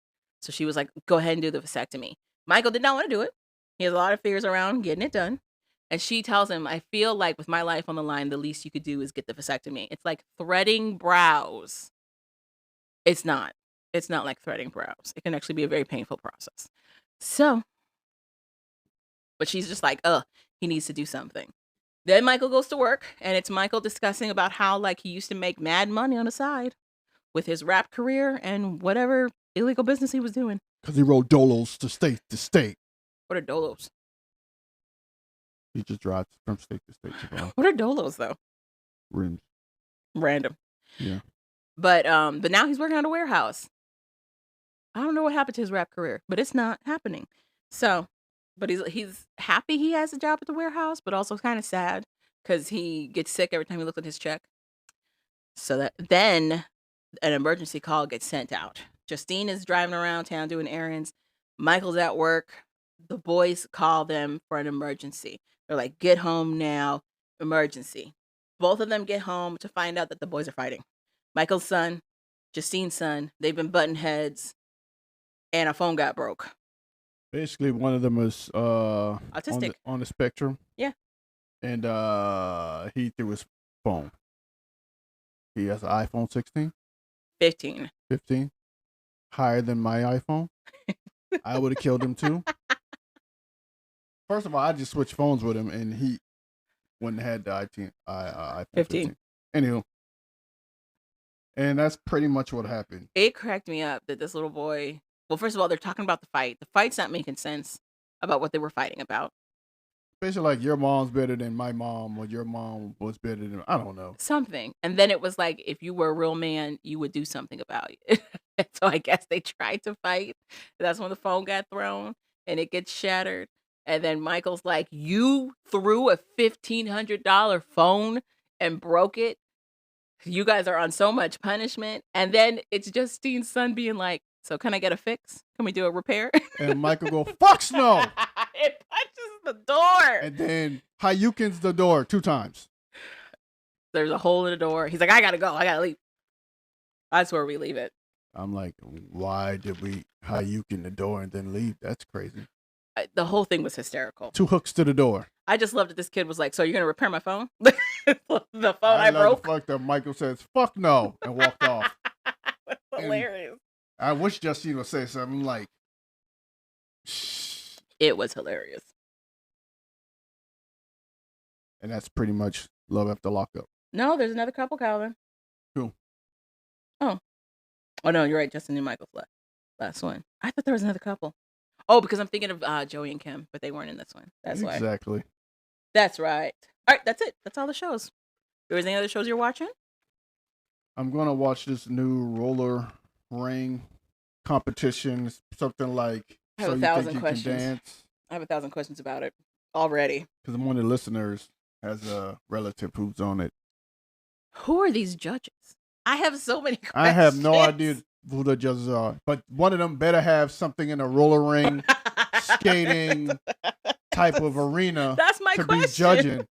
So she was like, go ahead and do the vasectomy. Michael did not want to do it. He has a lot of fears around getting it done. And she tells him, I feel like with my life on the line, the least you could do is get the vasectomy. It's like threading brows. It's not. It's not like threading brows. It can actually be a very painful process. So, but she's just like, he needs to do something. Then Michael goes to work, and it's Michael discussing about how, like, he used to make mad money on the side with his rap career and whatever illegal business he was doing. Because he rode dolos to state to state. What are dolos? He just drives from state to state. What are dolos, though? Rims. Random. Yeah. But now he's working at a warehouse. I don't know what happened to his rap career, but it's not happening. So, but he's happy he has a job at the warehouse, but also kind of sad because he gets sick every time he looks at his check. So that then an emergency call gets sent out. Justine is driving around town doing errands. Michael's at work. The boys call them for an emergency. They're like, get home now, emergency. Both of them get home to find out that the boys are fighting. Michael's son, Justine's son, they've been butting heads, and a phone got broke. Basically, one of them is autistic on the spectrum. Yeah. And he threw his phone. He has an iPhone 16? 15. 15? Higher than my iPhone? I would have killed him too. First of all, I just switched phones with him, and he wouldn't have had the iPhone 15. Anywho. And that's pretty much what happened. It cracked me up that this little boy... Well, first of all, they're talking about the fight. The fight's not making sense about what they were fighting about. Basically, like, your mom's better than my mom, or your mom was better than... I don't know. Something. And then it was like, if you were a real man, you would do something about it. So I guess they tried to fight. That's when the phone got thrown, and it gets shattered. And then Michael's like, you threw a $1,500 phone and broke it? You guys are on so much punishment. And then it's Justine's son being like, so can I get a fix? Can we do a repair? And Michael go, fuck no! It punches the door. And then Hayukins the door 2 times. There's a hole in the door. He's like, I gotta go. I gotta leave. That's where we leave it. I'm like, why did we Hayuk in the door and then leave? That's crazy. The whole thing was hysterical. 2 hooks to the door. I just loved that this kid was like, so you're going to repair my phone? The phone I broke? The fuck that Michael says, fuck no, and walked off. That's hilarious. And I wish Justine would say something like, shh. It was hilarious. And that's pretty much Love After Lockup. No, there's another couple, Calvin. Who? Oh, no, you're right. Justin and Michael's last one. I thought there was another couple. Oh, because I'm thinking of Joey and Kim, but they weren't in this one. That's why. Exactly. That's right. All right, that's it. That's all the shows. There was any other shows you're watching? I'm going to watch this new roller ring competition. Something like, I have so 1,000 you think questions. you can dance? I have 1,000 questions about it already. Because one of the listeners has a relative who's on it. Who are these judges? I have so many questions. I have no idea who the judges are, but one of them better have something in a roller ring, skating type of arena. That's my to question. be judging.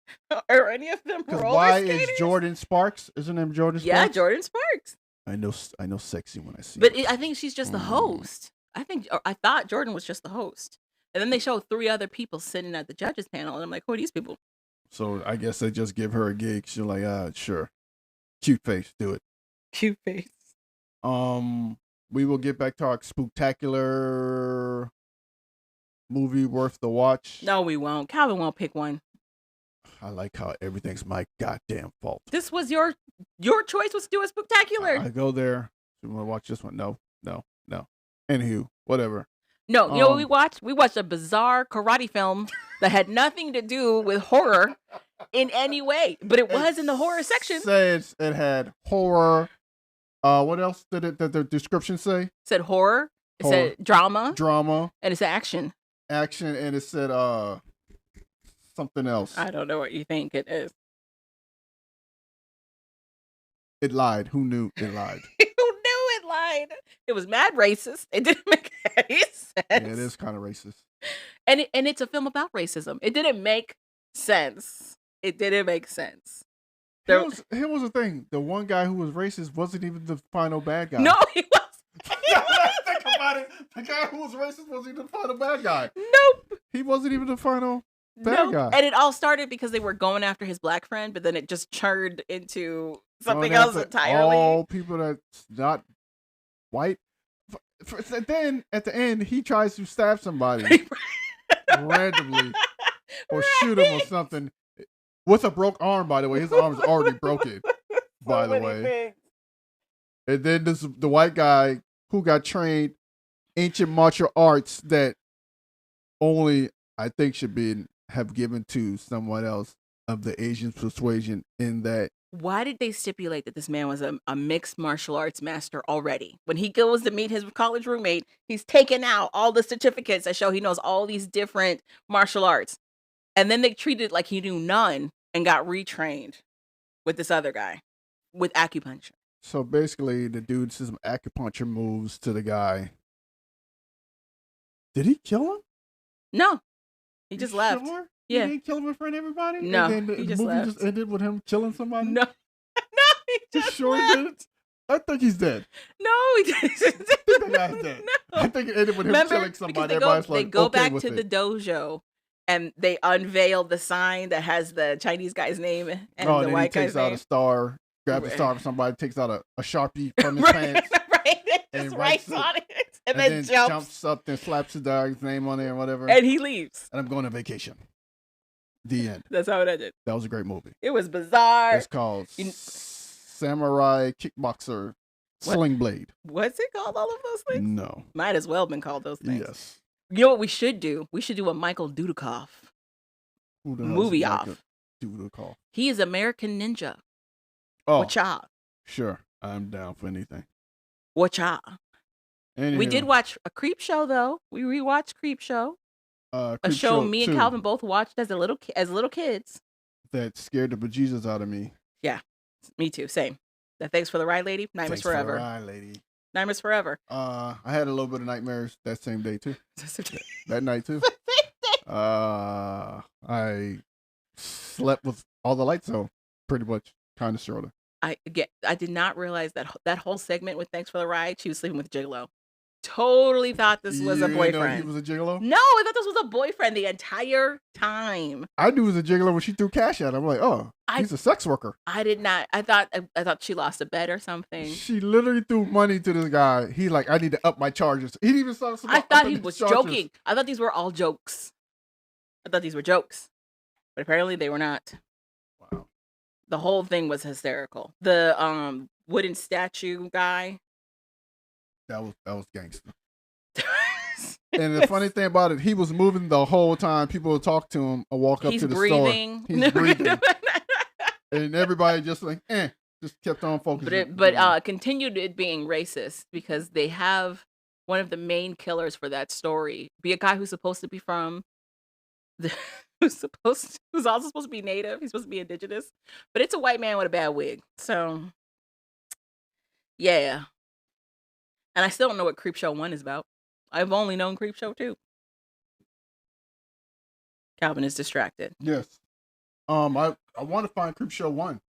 Are any of them Because roller why skaters? is Jordan Sparks? Isn't him Jordan Sparks? Yeah, Jordan Sparks. I know sexy when I see But it. I think she's just the host. I thought Jordan was just the host. And then they showed 3 other people sitting at the judges panel, and I'm like, who are these people? So I guess they just give her a gig. She's like, sure. Cute face, do it. Cute face. We will get back to our spooktacular movie worth the watch. No, we won't. Calvin won't pick one. I like how everything's my goddamn fault. This was your choice was to do a spooktacular. I go there. You want to watch this one? No. Anywho, whatever. No, you know what we watched? We watched a bizarre karate film that had nothing to do with horror in any way, but it was in the horror section. Says it had horror. What else did the description say? It said horror. It said drama, and it said action. And it said something else. I don't know what you think it is. It lied. Who knew it lied? Who knew it lied? It was mad racist. It didn't make any sense. Yeah, it is kind of racist. And it's a film about racism. It didn't make sense. It didn't make sense. Here was the thing. The one guy who was racist wasn't even the final bad guy. No, he was. Think about it. The guy who was racist wasn't even the final bad guy. Nope. He wasn't even the final bad guy. And it all started because they were going after his black friend, but then it just churned into something else entirely. All people that's not white. Then at the end, he tries to stab somebody randomly or shoot him or something with a broke arm. By the way, his arm's already broken. By the way, things. And then the white guy who got trained ancient martial arts that only I think should have given to someone else of the Asian persuasion. In that, why did they stipulate that this man was a mixed martial arts master already? When he goes to meet his college roommate, he's taken out all the certificates that show he knows all these different martial arts. And then they treated it like he knew none and got retrained with this other guy with acupuncture. So basically, the dude says some acupuncture moves to the guy. Did he kill him? No. He just left. Sure? Yeah. He didn't kill him in front of everybody? No, And then he the just movie left. just ended with him killing somebody? No. He just sure left. did? I think he's dead. No, he didn't. The guy's dead. No. I think it ended with him killing somebody. Because Everybody's they go okay back with to it. the dojo and they unveil the sign that has the Chinese guy's name and the then white he guy's takes out name. a star, grabs a star from somebody, takes out a Sharpie from his pants, Right, it and just writes writes on it and and then then jumps up and slaps his dog's name on there and whatever. and he leaves. And I'm going on vacation. The end. That's how it ended. That was a great movie. It was bizarre. It's called Samurai Kickboxer Sling Blade. What's it called? All of those things? No. Might as well have been called those things. Yes. You know what we should do? We should do a Michael Dudikoff Who the hell movie is off. Dudikoff? He is American Ninja. Oh, Wacha. sure. I'm down for anything. Wacha. We Anywho, did watch a Creep Show though. We rewatched Creep Show. A Creep show me and 2 Calvin both watched as little kids. that scared the bejesus out of me. Yeah, me too. Same. That Thanks for the Ride, Lady. Nightmares Thanks for the Forever. ride, lady. Nightmares Forever. I had a little bit of nightmares that same day too. That night too. I slept with all the lights on, pretty much. Kind of, sort of. I did not realize that whole segment with Thanks for the Ride, she was sleeping with Gigolo. Totally thought this was a You didn't know boyfriend. he was a gigolo? No, I thought this was a boyfriend the entire time. I knew he was a gigolo when she threw cash at him. I'm like, oh, he's a sex worker. I did not. I thought she lost a bet or something. She literally threw money to this guy. He like, I need to up my charges. He didn't even start. I thought he was joking. I thought these were all jokes. But apparently they were not. Wow. The whole thing was hysterical. The wooden statue guy. That was gangster. And the funny thing about it, he was moving the whole time. People would talk to him or walk up to the store. He's breathing. And everybody just like, just kept on focusing. But continued it being racist because they have one of the main killers for that story be a guy who's supposed to be from who's also supposed to be native. He's supposed to be indigenous, but it's a white man with a bad wig. So yeah. And I still don't know what Creepshow 1 is about. I've only known Creepshow 2. Calvin is distracted. Yes. I want to find Creepshow 1.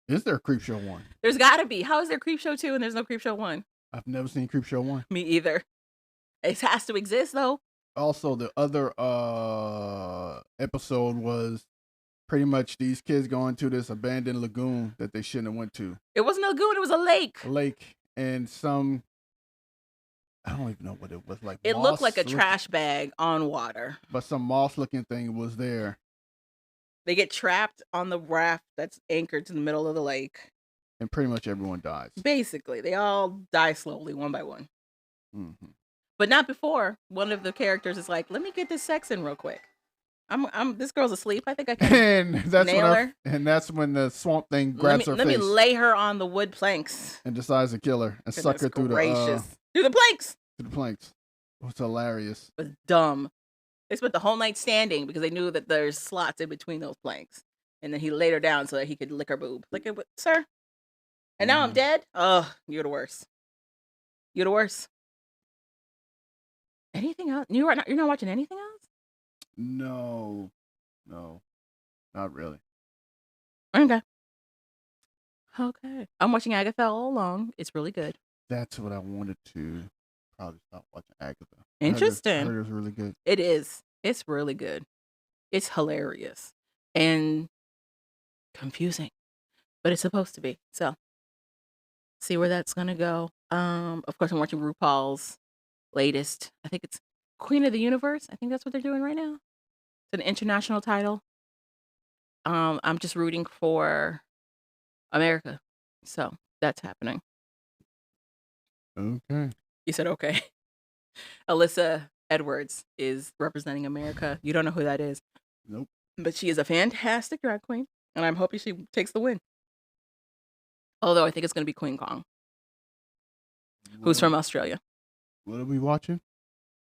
Is there a Creepshow 1? There's got to be. How is there Creepshow 2 and there's no Creepshow 1? I've never seen Creepshow 1. Me either. It has to exist though. Also, the other episode was pretty much these kids going to this abandoned lagoon that they shouldn't have went to. It wasn't a lagoon. It was a lake. A lake. And I don't even know what it was like. It looked like a trash bag on water. But some moss-looking thing was there. They get trapped on the raft that's anchored to the middle of the lake. And pretty much everyone dies. Basically, they all die slowly, one by one. Mm-hmm. But not before one of the characters is like, "Let me get this sex in real quick. This girl's asleep. I think I can nail her." And that's when the swamp thing grabs her face. Let me lay her on the wood planks. And decides to kill her and suck her through the planks. Through the planks. It was hilarious. It was dumb. They spent the whole night standing because they knew that there's slots in between those planks. And then he laid her down so that he could lick her boob. Like, sir. And now I'm dead? Ugh, you're the worst. You're the worst. Anything else? You're not watching anything else? No, not really. Okay. I'm watching Agatha all along. It's really good. That's what I wanted to probably stop watching Agatha. Interesting. I heard it was really good. It is. It's really good. It's hilarious and confusing, but it's supposed to be. So, see where that's gonna go. Of course, I'm watching RuPaul's latest. I think it's Queen of the Universe. I think that's what they're doing right now. It's an international title. I'm just rooting for America, so that's happening. Okay. You said okay. Alyssa Edwards is representing America. You don't know who that is. Nope. But she is a fantastic drag queen, and I'm hoping she takes the win. Although I think it's going to be Queen Kong, who's from Australia. What are we watching?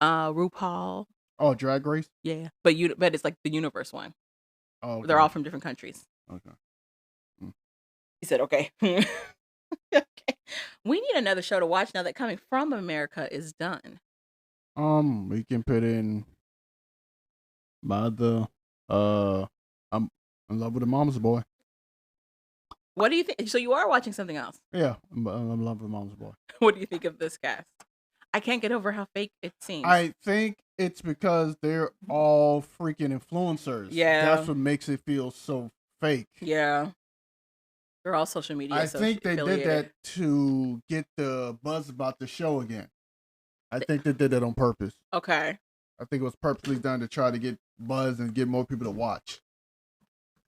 RuPaul. Oh, Drag Race? Yeah. But it's like the universe one. Oh, okay. They're all from different countries. Okay. He said, okay. Okay. We need another show to watch now that Coming From America is done. We can put in I'm in love with a mama's boy. What do you think? So you are watching something else? Yeah, I'm in love with a mama's boy. What do you think of this cast? I can't get over how fake it seems. I think it's because they're all freaking influencers. Yeah. That's what makes it feel so fake. Yeah. They're all social media. I think they did that to get the buzz about the show again. I think they did that on purpose. Okay. I think it was purposely done to try to get buzz and get more people to watch.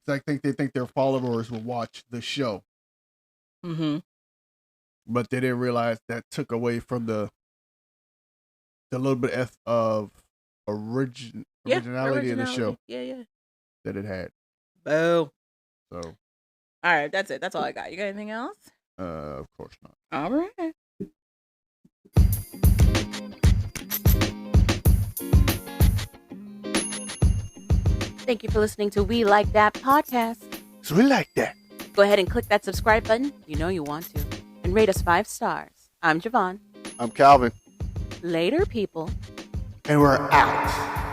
So I think they think their followers will watch the show. Mm-hmm. But they didn't realize that took away from the little bit of originality in the show. Yeah. That it had. Boo. So. All right, that's it. That's all I got. You got anything else? Of course not. All right. Thank you for listening to We Like That podcast. So we like that. Go ahead and click that subscribe button. You know you want to. And rate us 5 stars. I'm Javon. I'm Calvin. Later, people. And we're out.